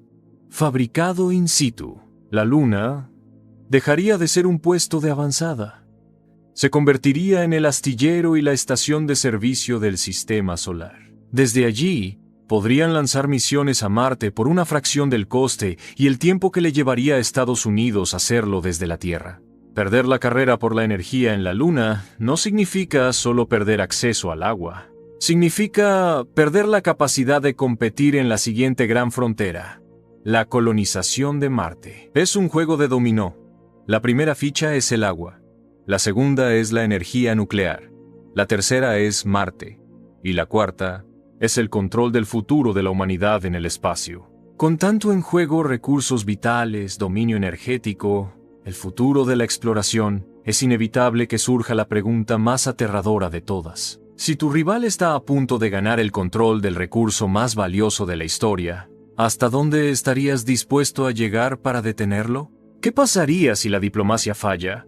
fabricado in situ. La Luna dejaría de ser un puesto de avanzada. Se convertiría en el astillero y la estación de servicio del sistema solar. Desde allí, podrían lanzar misiones a Marte por una fracción del coste y el tiempo que le llevaría a Estados Unidos hacerlo desde la Tierra. Perder la carrera por la energía en la Luna no significa solo perder acceso al agua. Significa perder la capacidad de competir en la siguiente gran frontera, la colonización de Marte. Es un juego de dominó. La primera ficha es el agua. La segunda es la energía nuclear. La tercera es Marte. Y la cuarta es el control del futuro de la humanidad en el espacio. Con tanto en juego recursos vitales, dominio energético, el futuro de la exploración, es inevitable que surja la pregunta más aterradora de todas. Si tu rival está a punto de ganar el control del recurso más valioso de la historia, ¿hasta dónde estarías dispuesto a llegar para detenerlo? ¿Qué pasaría si la diplomacia falla?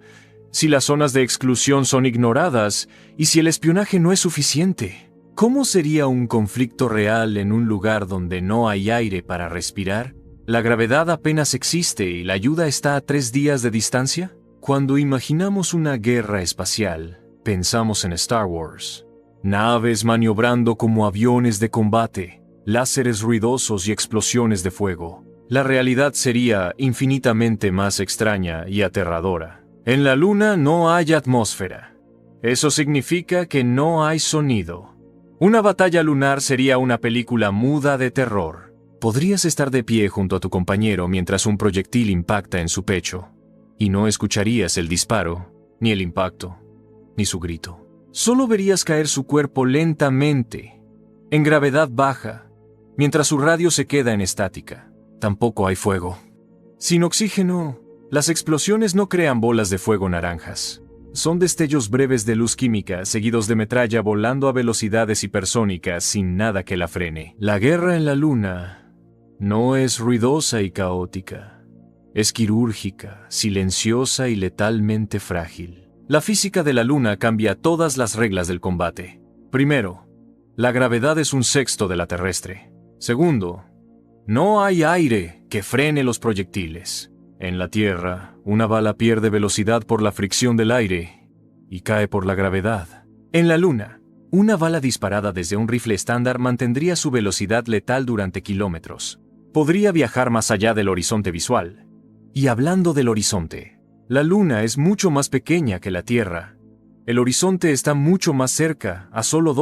Si las zonas de exclusión son ignoradas y si el espionaje no es suficiente. ¿Cómo sería un conflicto real en un lugar donde no hay aire para respirar? ¿La gravedad apenas existe y la ayuda está a 3 días de distancia? Cuando imaginamos una guerra espacial, pensamos en Star Wars. Naves maniobrando como aviones de combate, láseres ruidosos y explosiones de fuego. La realidad sería infinitamente más extraña y aterradora. En la Luna no hay atmósfera. Eso significa que no hay sonido. Una batalla lunar sería una película muda de terror. Podrías estar de pie junto a tu compañero mientras un proyectil impacta en su pecho, y no escucharías el disparo, ni el impacto, ni su grito. Solo verías caer su cuerpo lentamente, en gravedad baja, mientras su radio se queda en estática. Tampoco hay fuego. Sin oxígeno, las explosiones no crean bolas de fuego naranjas. Son destellos breves de luz química seguidos de metralla volando a velocidades hipersónicas sin nada que la frene. La guerra en la Luna no es ruidosa y caótica. Es quirúrgica, silenciosa y letalmente frágil. La física de la Luna cambia todas las reglas del combate. Primero, la gravedad es 1/6 de la terrestre. Segundo, no hay aire que frene los proyectiles. En la Tierra, una bala pierde velocidad por la fricción del aire y cae por la gravedad. En la Luna, una bala disparada desde un rifle estándar mantendría su velocidad letal durante kilómetros. Podría viajar más allá del horizonte visual. Y hablando del horizonte, la Luna es mucho más pequeña que la Tierra. El horizonte está mucho más cerca, a solo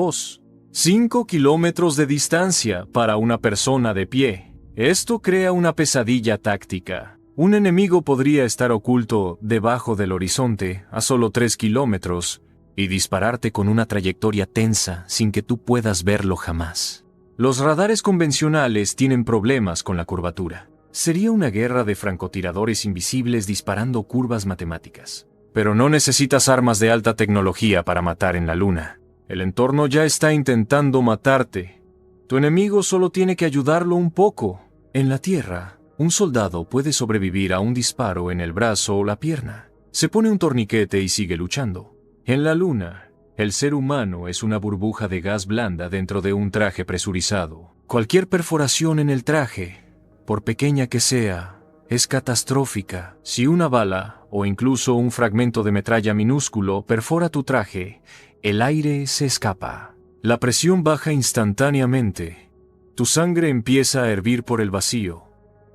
5 kilómetros de distancia para una persona de pie. Esto crea una pesadilla táctica. Un enemigo podría estar oculto debajo del horizonte a solo 3 kilómetros y dispararte con una trayectoria tensa sin que tú puedas verlo jamás. Los radares convencionales tienen problemas con la curvatura. Sería una guerra de francotiradores invisibles disparando curvas matemáticas. Pero no necesitas armas de alta tecnología para matar en la Luna. El entorno ya está intentando matarte. Tu enemigo solo tiene que ayudarlo un poco. En la Tierra, un soldado puede sobrevivir a un disparo en el brazo o la pierna. Se pone un torniquete y sigue luchando. En la Luna, el ser humano es una burbuja de gas blanda dentro de un traje presurizado. Cualquier perforación en el traje, por pequeña que sea, es catastrófica. Si una bala o incluso un fragmento de metralla minúsculo perfora tu traje, el aire se escapa. La presión baja instantáneamente. Tu sangre empieza a hervir por el vacío.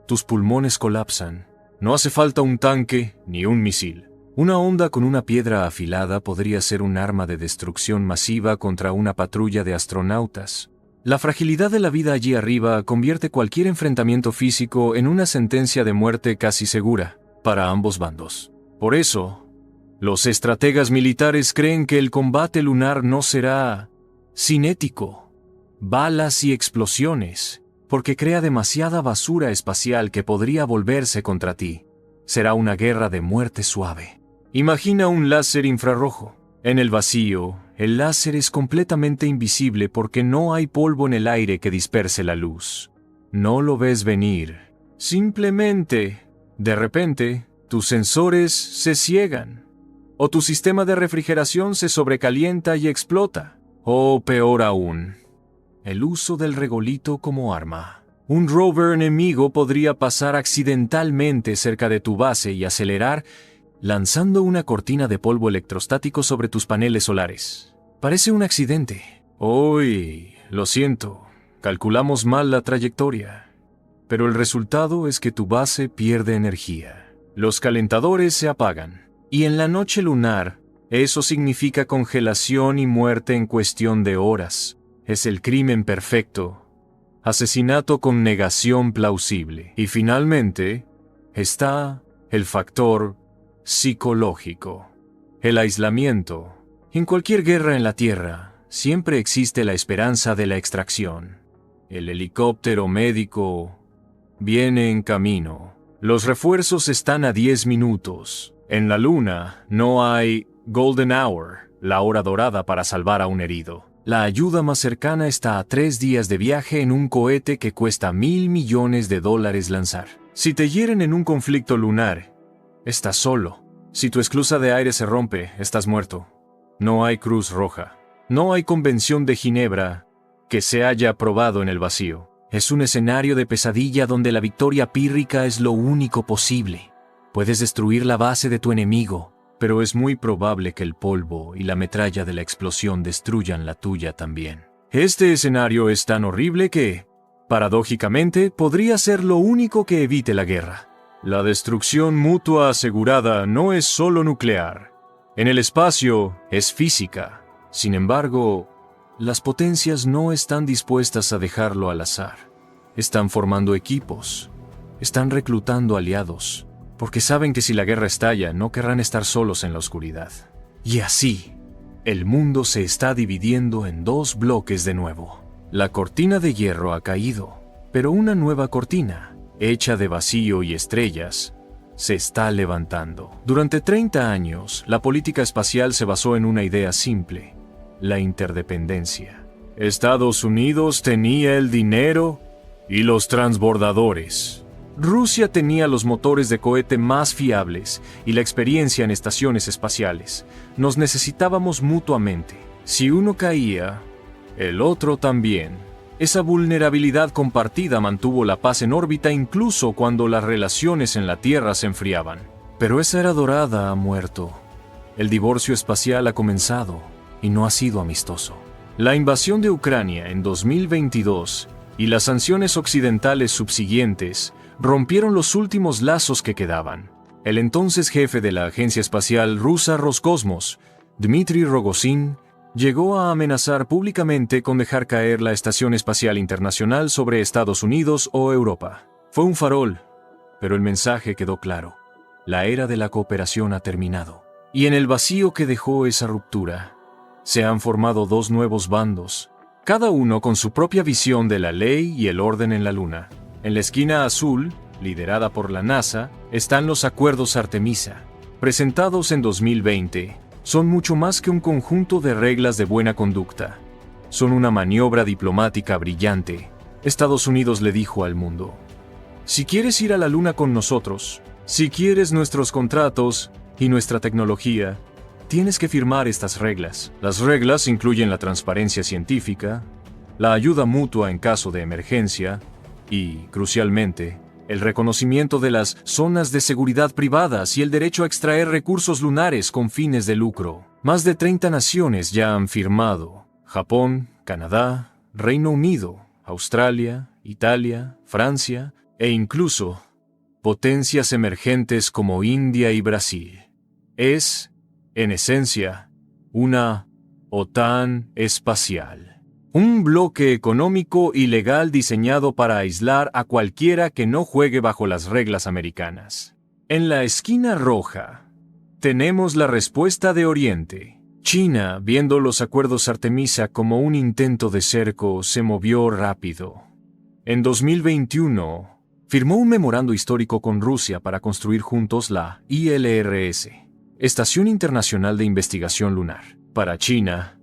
Tus pulmones colapsan. No hace falta un tanque ni un misil. Una onda con una piedra afilada podría ser un arma de destrucción masiva contra una patrulla de astronautas. La fragilidad de la vida allí arriba convierte cualquier enfrentamiento físico en una sentencia de muerte casi segura para ambos bandos. Por eso, los estrategas militares creen que el combate lunar no será cinético, balas y explosiones, porque crea demasiada basura espacial que podría volverse contra ti. Será una guerra de muerte suave. Imagina un láser infrarrojo. En el vacío, el láser es completamente invisible porque no hay polvo en el aire que disperse la luz. No lo ves venir. Simplemente, de repente, tus sensores se ciegan. O tu sistema de refrigeración se sobrecalienta y explota. O peor aún, el uso del regolito como arma. Un rover enemigo podría pasar accidentalmente cerca de tu base y acelerar, lanzando una cortina de polvo electrostático sobre tus paneles solares. Parece un accidente. Uy, lo siento, calculamos mal la trayectoria. Pero el resultado es que tu base pierde energía. Los calentadores se apagan. Y en la noche lunar, eso significa congelación y muerte en cuestión de horas. Es el crimen perfecto. Asesinato con negación plausible. Y finalmente, está el factor psicológico. El aislamiento. En cualquier guerra en la Tierra, siempre existe la esperanza de la extracción. El helicóptero médico viene en camino. Los refuerzos están a 10 minutos. En la Luna no hay Golden Hour, la hora dorada para salvar a un herido. La ayuda más cercana está a 3 días de viaje en un cohete que cuesta $1,000 millones lanzar. Si te hieren en un conflicto lunar, estás solo. Si tu esclusa de aire se rompe, estás muerto. No hay Cruz Roja. No hay Convención de Ginebra que se haya aprobado en el vacío. Es un escenario de pesadilla donde la victoria pírrica es lo único posible. Puedes destruir la base de tu enemigo, pero es muy probable que el polvo y la metralla de la explosión destruyan la tuya también. Este escenario es tan horrible que, paradójicamente, podría ser lo único que evite la guerra. La destrucción mutua asegurada no es solo nuclear. En el espacio es física. Sin embargo, las potencias no están dispuestas a dejarlo al azar. Están formando equipos. Están reclutando aliados. Porque saben que si la guerra estalla, no querrán estar solos en la oscuridad. Y así, el mundo se está dividiendo en 2 bloques de nuevo. La cortina de hierro ha caído, pero una nueva cortina, hecha de vacío y estrellas, se está levantando. Durante 30 años, la política espacial se basó en una idea simple: la interdependencia. Estados Unidos tenía el dinero y los transbordadores. Rusia tenía los motores de cohete más fiables y la experiencia en estaciones espaciales. Nos necesitábamos mutuamente. Si uno caía, el otro también. Esa vulnerabilidad compartida mantuvo la paz en órbita incluso cuando las relaciones en la Tierra se enfriaban. Pero esa era dorada ha muerto. El divorcio espacial ha comenzado y no ha sido amistoso. La invasión de Ucrania en 2022 y las sanciones occidentales subsiguientes rompieron los últimos lazos que quedaban. El entonces jefe de la agencia espacial rusa Roscosmos, Dmitry Rogozin, llegó a amenazar públicamente con dejar caer la Estación Espacial Internacional sobre Estados Unidos o Europa. Fue un farol, pero el mensaje quedó claro: la era de la cooperación ha terminado. Y en el vacío que dejó esa ruptura, se han formado 2 nuevos bandos, cada uno con su propia visión de la ley y el orden en la Luna. En la esquina azul, liderada por la NASA, están los Acuerdos Artemisa. presentados en 2020, son mucho más que un conjunto de reglas de buena conducta. Son una maniobra diplomática brillante. Estados Unidos le dijo al mundo: si quieres ir a la Luna con nosotros, si quieres nuestros contratos y nuestra tecnología, tienes que firmar estas reglas. Las reglas incluyen la transparencia científica, la ayuda mutua en caso de emergencia y, crucialmente, el reconocimiento de las zonas de seguridad privadas y el derecho a extraer recursos lunares con fines de lucro. Más de 30 naciones ya han firmado: Japón, Canadá, Reino Unido, Australia, Italia, Francia e incluso potencias emergentes como India y Brasil. Es, en esencia, una OTAN espacial. Un bloque económico y legal diseñado para aislar a cualquiera que no juegue bajo las reglas americanas. En la esquina roja, tenemos la respuesta de Oriente. China, viendo los acuerdos Artemisa como un intento de cerco, se movió rápido. En 2021, firmó un memorando histórico con Rusia para construir juntos la ILRS, Estación Internacional de Investigación Lunar. Para China,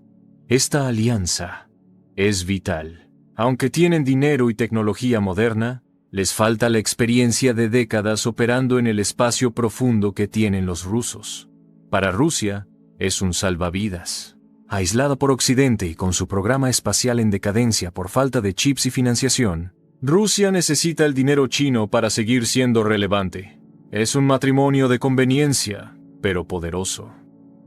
esta alianza es vital. Aunque tienen dinero y tecnología moderna, les falta la experiencia de décadas operando en el espacio profundo que tienen los rusos. Para Rusia, es un salvavidas. Aislada por Occidente y con su programa espacial en decadencia por falta de chips y financiación, Rusia necesita el dinero chino para seguir siendo relevante. Es un matrimonio de conveniencia, pero poderoso.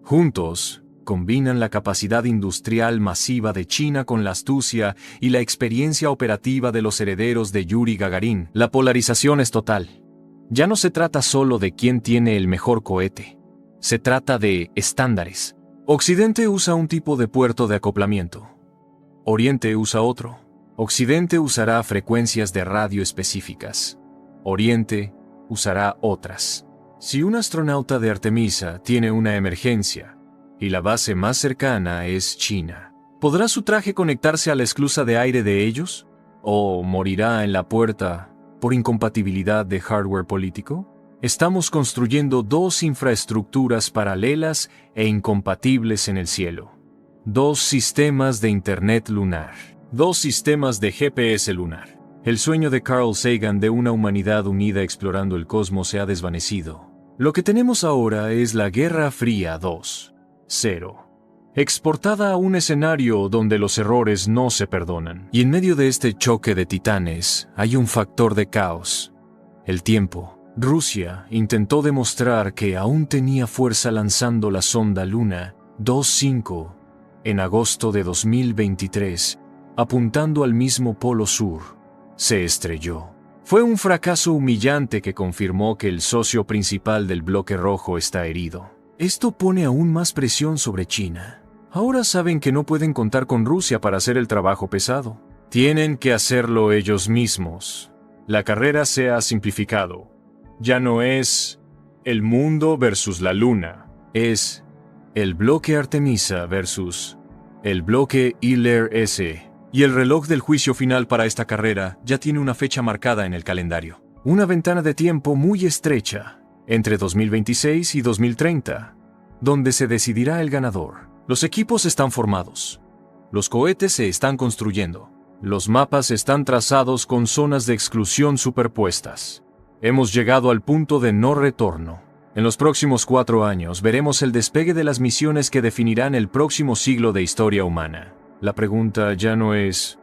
Juntos, combinan la capacidad industrial masiva de China con la astucia y la experiencia operativa de los herederos de Yuri Gagarin. La polarización es total. Ya no se trata solo de quién tiene el mejor cohete. Se trata de estándares. Occidente usa un tipo de puerto de acoplamiento. Oriente usa otro. Occidente usará frecuencias de radio específicas. Oriente usará otras. Si un astronauta de Artemisa tiene una emergencia, y la base más cercana es China, ¿podrá su traje conectarse a la esclusa de aire de ellos? ¿O morirá en la puerta por incompatibilidad de hardware político? Estamos construyendo dos infraestructuras paralelas e incompatibles en el cielo. Dos sistemas de Internet lunar. Dos sistemas de GPS lunar. El sueño de Carl Sagan de una humanidad unida explorando el cosmos se ha desvanecido. Lo que tenemos ahora es la Guerra Fría 2.0, exportada a un escenario donde los errores no se perdonan. Y en medio de este choque de titanes hay un factor de caos: el tiempo. Rusia intentó demostrar que aún tenía fuerza lanzando la sonda Luna 2.5 en agosto de 2023, apuntando al mismo polo sur. Se estrelló. Fue un fracaso humillante que confirmó que el socio principal del bloque rojo está herido. Esto pone aún más presión sobre China. Ahora saben que no pueden contar con Rusia para hacer el trabajo pesado. Tienen que hacerlo ellos mismos. La carrera se ha simplificado. Ya no es el mundo versus la luna. Es el bloque Artemisa versus el bloque ILRS. Y el reloj del juicio final para esta carrera ya tiene una fecha marcada en el calendario. Una ventana de tiempo muy estrecha, entre 2026 y 2030, donde se decidirá el ganador. Los equipos están formados. Los cohetes se están construyendo. Los mapas están trazados con zonas de exclusión superpuestas. Hemos llegado al punto de no retorno. En los próximos 4 años veremos el despegue de las misiones que definirán el próximo siglo de historia humana. La pregunta ya no es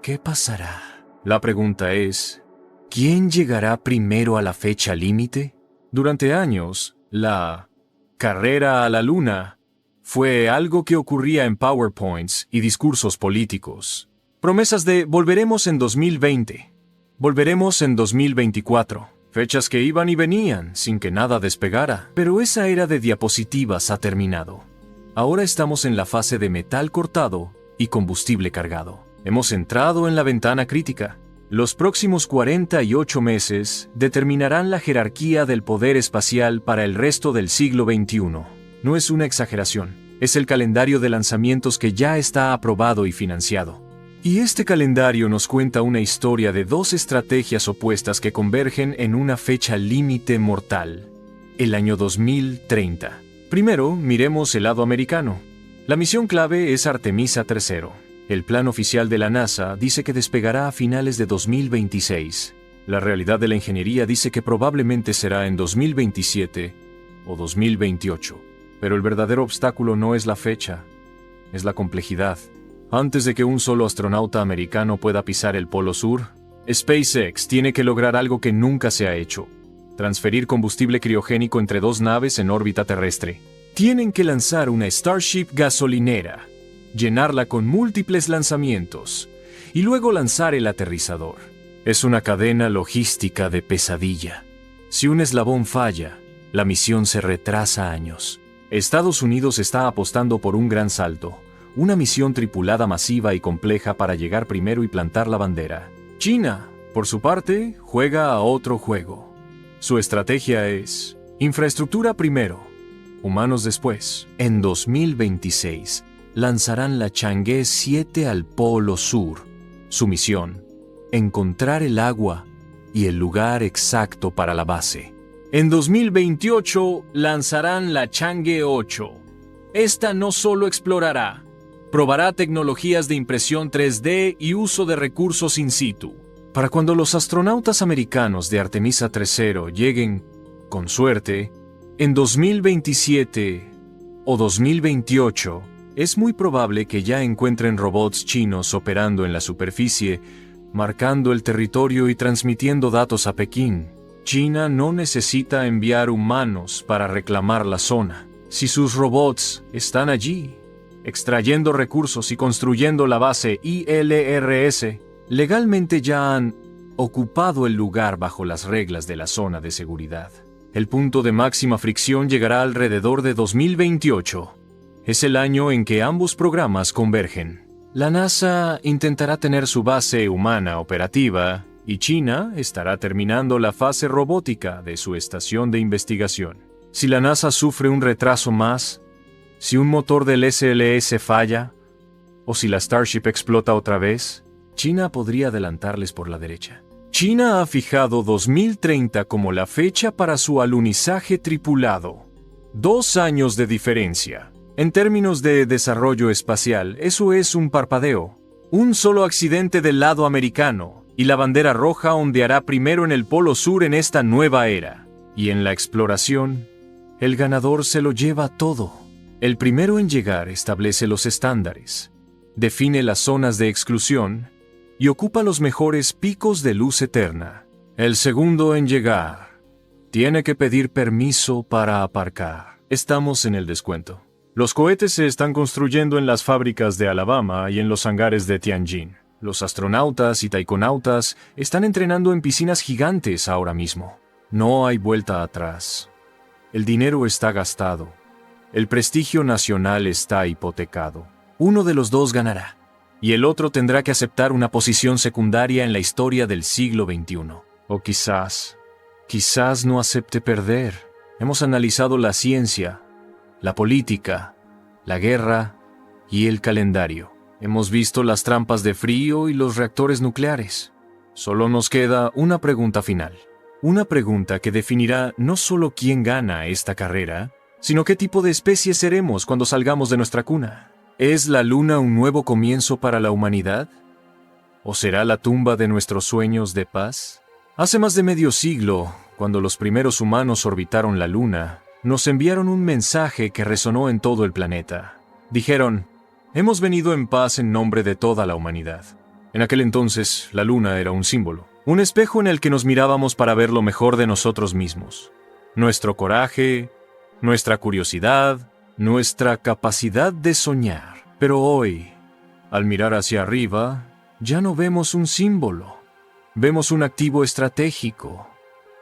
¿qué pasará? La pregunta es ¿quién llegará primero a la fecha límite? Durante años, la carrera a la luna fue algo que ocurría en PowerPoints y discursos políticos. Promesas de volveremos en 2020, volveremos en 2024, fechas que iban y venían sin que nada despegara. Pero esa era de diapositivas ha terminado. Ahora estamos en la fase de metal cortado y combustible cargado. Hemos entrado en la ventana crítica. Los próximos 48 meses determinarán la jerarquía del poder espacial para el resto del siglo XXI. No es una exageración, es el calendario de lanzamientos que ya está aprobado y financiado. Y este calendario nos cuenta una historia de dos estrategias opuestas que convergen en una fecha límite mortal. el año 2030. Primero, miremos el lado americano. La misión clave es Artemisa 3. El plan oficial de la NASA dice que despegará a finales de 2026. La realidad de la ingeniería dice que probablemente será en 2027 o 2028. Pero el verdadero obstáculo no es la fecha, es la complejidad. Antes de que un solo astronauta americano pueda pisar el Polo Sur, SpaceX tiene que lograr algo que nunca se ha hecho: transferir combustible criogénico entre dos naves en órbita terrestre. Tienen que lanzar una Starship gasolinera, llenarla con múltiples lanzamientos y luego lanzar el aterrizador. Es una cadena logística de pesadilla. Si un eslabón falla, la misión se retrasa años. Estados Unidos está apostando por un gran salto, una misión tripulada masiva y compleja para llegar primero y plantar la bandera. China, por su parte, juega a otro juego. Su estrategia es infraestructura primero, humanos después. En 2026, lanzarán la Chang'e 7 al Polo Sur. Su misión: encontrar el agua y el lugar exacto para la base. En 2028 lanzarán la Chang'e 8. Esta no solo explorará, probará tecnologías de impresión 3D y uso de recursos in situ. Para cuando los astronautas americanos de Artemisa 3 lleguen, con suerte, en 2027 o 2028, es muy probable que ya encuentren robots chinos operando en la superficie, marcando el territorio y transmitiendo datos a Pekín. China no necesita enviar humanos para reclamar la zona. Si sus robots están allí, extrayendo recursos y construyendo la base ILRS, legalmente ya han ocupado el lugar bajo las reglas de la zona de seguridad. El punto de máxima fricción llegará alrededor de 2028. Es el año en que ambos programas convergen. La NASA intentará tener su base humana operativa y China estará terminando la fase robótica de su estación de investigación. Si la NASA sufre un retraso más, si un motor del SLS falla, o si la Starship explota otra vez, China podría adelantarles por la derecha. China ha fijado 2030 como la fecha para su alunizaje tripulado. 2 años de diferencia. En términos de desarrollo espacial, eso es un parpadeo. Un solo accidente del lado americano, y la bandera roja ondeará primero en el Polo Sur en esta nueva era. Y en la exploración, el ganador se lo lleva todo. El primero en llegar establece los estándares, define las zonas de exclusión y ocupa los mejores picos de luz eterna. El segundo en llegar tiene que pedir permiso para aparcar. Estamos en el descuento. Los cohetes se están construyendo en las fábricas de Alabama y en los hangares de Tianjin. Los astronautas y taikonautas están entrenando en piscinas gigantes ahora mismo. No hay vuelta atrás. El dinero está gastado. El prestigio nacional está hipotecado. Uno de los dos ganará, y el otro tendrá que aceptar una posición secundaria en la historia del siglo XXI. O quizás no acepte perder. Hemos analizado la ciencia, la política, la guerra y el calendario. Hemos visto las trampas de frío y los reactores nucleares. Solo nos queda una pregunta final. Una pregunta que definirá no solo quién gana esta carrera, sino qué tipo de especie seremos cuando salgamos de nuestra cuna. ¿Es la Luna un nuevo comienzo para la humanidad? ¿O será la tumba de nuestros sueños de paz? Hace más de medio siglo, cuando los primeros humanos orbitaron la Luna, nos enviaron un mensaje que resonó en todo el planeta. Dijeron: hemos venido en paz en nombre de toda la humanidad. En aquel entonces, la Luna era un símbolo, un espejo en el que nos mirábamos para ver lo mejor de nosotros mismos. Nuestro coraje, nuestra curiosidad, nuestra capacidad de soñar. Pero hoy, al mirar hacia arriba, ya no vemos un símbolo. Vemos un activo estratégico.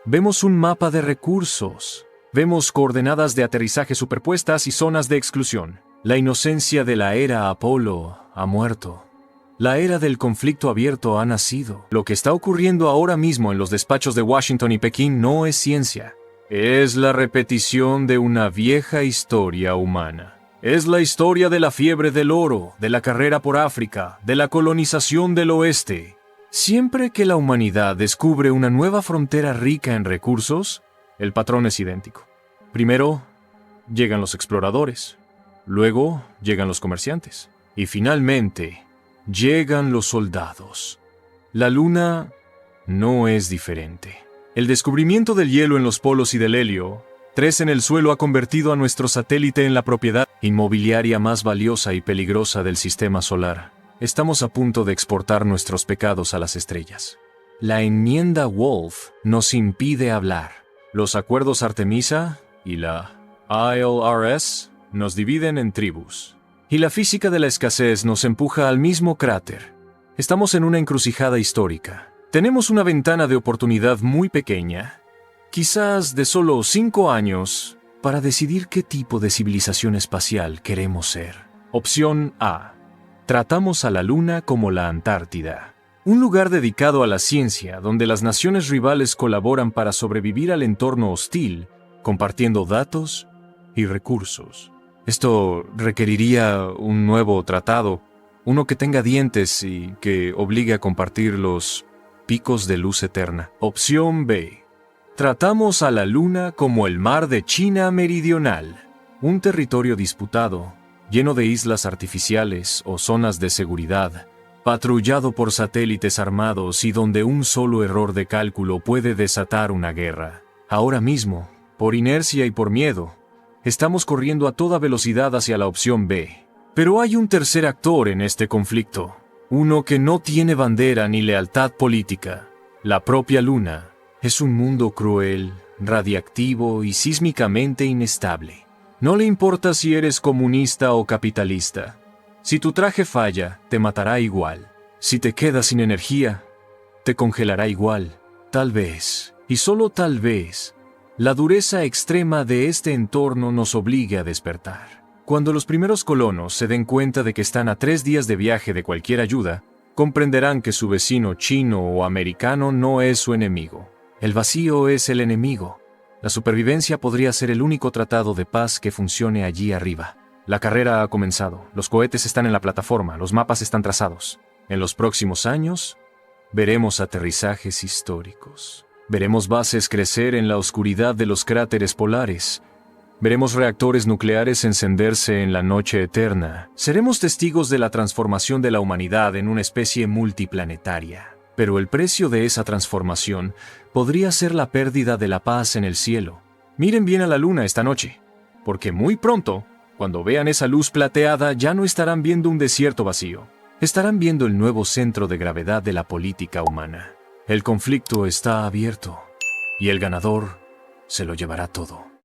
Vemos un mapa de recursos. Vemos coordenadas de aterrizaje superpuestas y zonas de exclusión. La inocencia de la era Apolo ha muerto. La era del conflicto abierto ha nacido. Lo que está ocurriendo ahora mismo en los despachos de Washington y Pekín no es ciencia. Es la repetición de una vieja historia humana. Es la historia de la fiebre del oro, de la carrera por África, de la colonización del oeste. Siempre que la humanidad descubre una nueva frontera rica en recursos, el patrón es idéntico. Primero llegan los exploradores, luego llegan los comerciantes y finalmente llegan los soldados. La Luna no es diferente. El descubrimiento del hielo en los polos y del helio 3 en el suelo ha convertido a nuestro satélite en la propiedad inmobiliaria más valiosa y peligrosa del sistema solar. Estamos a punto de exportar nuestros pecados a las estrellas. La enmienda Wolf nos impide hablar. Los acuerdos Artemisa y la ILRS nos dividen en tribus. Y la física de la escasez nos empuja al mismo cráter. Estamos en una encrucijada histórica. Tenemos una ventana de oportunidad muy pequeña, quizás de solo 5 años, para decidir qué tipo de civilización espacial queremos ser. Opción A. Tratamos a la Luna como la Antártida. Un lugar dedicado a la ciencia, donde las naciones rivales colaboran para sobrevivir al entorno hostil, compartiendo datos y recursos. Esto requeriría un nuevo tratado, uno que tenga dientes y que obligue a compartir los picos de luz eterna. Opción B. Tratamos a la Luna como el mar de China Meridional, un territorio disputado, lleno de islas artificiales o zonas de seguridad, patrullado por satélites armados y donde un solo error de cálculo puede desatar una guerra. Ahora mismo, por inercia y por miedo, estamos corriendo a toda velocidad hacia la opción B. Pero hay un tercer actor en este conflicto, uno que no tiene bandera ni lealtad política. La propia Luna es un mundo cruel, radiactivo y sísmicamente inestable. No le importa si eres comunista o capitalista. Si tu traje falla, te matará igual. Si te quedas sin energía, te congelará igual. Tal vez, y solo tal vez, la dureza extrema de este entorno nos obligue a despertar. Cuando los primeros colonos se den cuenta de que están a 3 días de viaje de cualquier ayuda, comprenderán que su vecino chino o americano no es su enemigo. El vacío es el enemigo. La supervivencia podría ser el único tratado de paz que funcione allí arriba. La carrera ha comenzado, los cohetes están en la plataforma, los mapas están trazados. En los próximos años, veremos aterrizajes históricos. Veremos bases crecer en la oscuridad de los cráteres polares. Veremos reactores nucleares encenderse en la noche eterna. Seremos testigos de la transformación de la humanidad en una especie multiplanetaria. Pero el precio de esa transformación podría ser la pérdida de la paz en el cielo. Miren bien a la Luna esta noche, porque muy pronto, cuando vean esa luz plateada, ya no estarán viendo un desierto vacío. Estarán viendo el nuevo centro de gravedad de la política humana. El conflicto está abierto, y el ganador se lo llevará todo.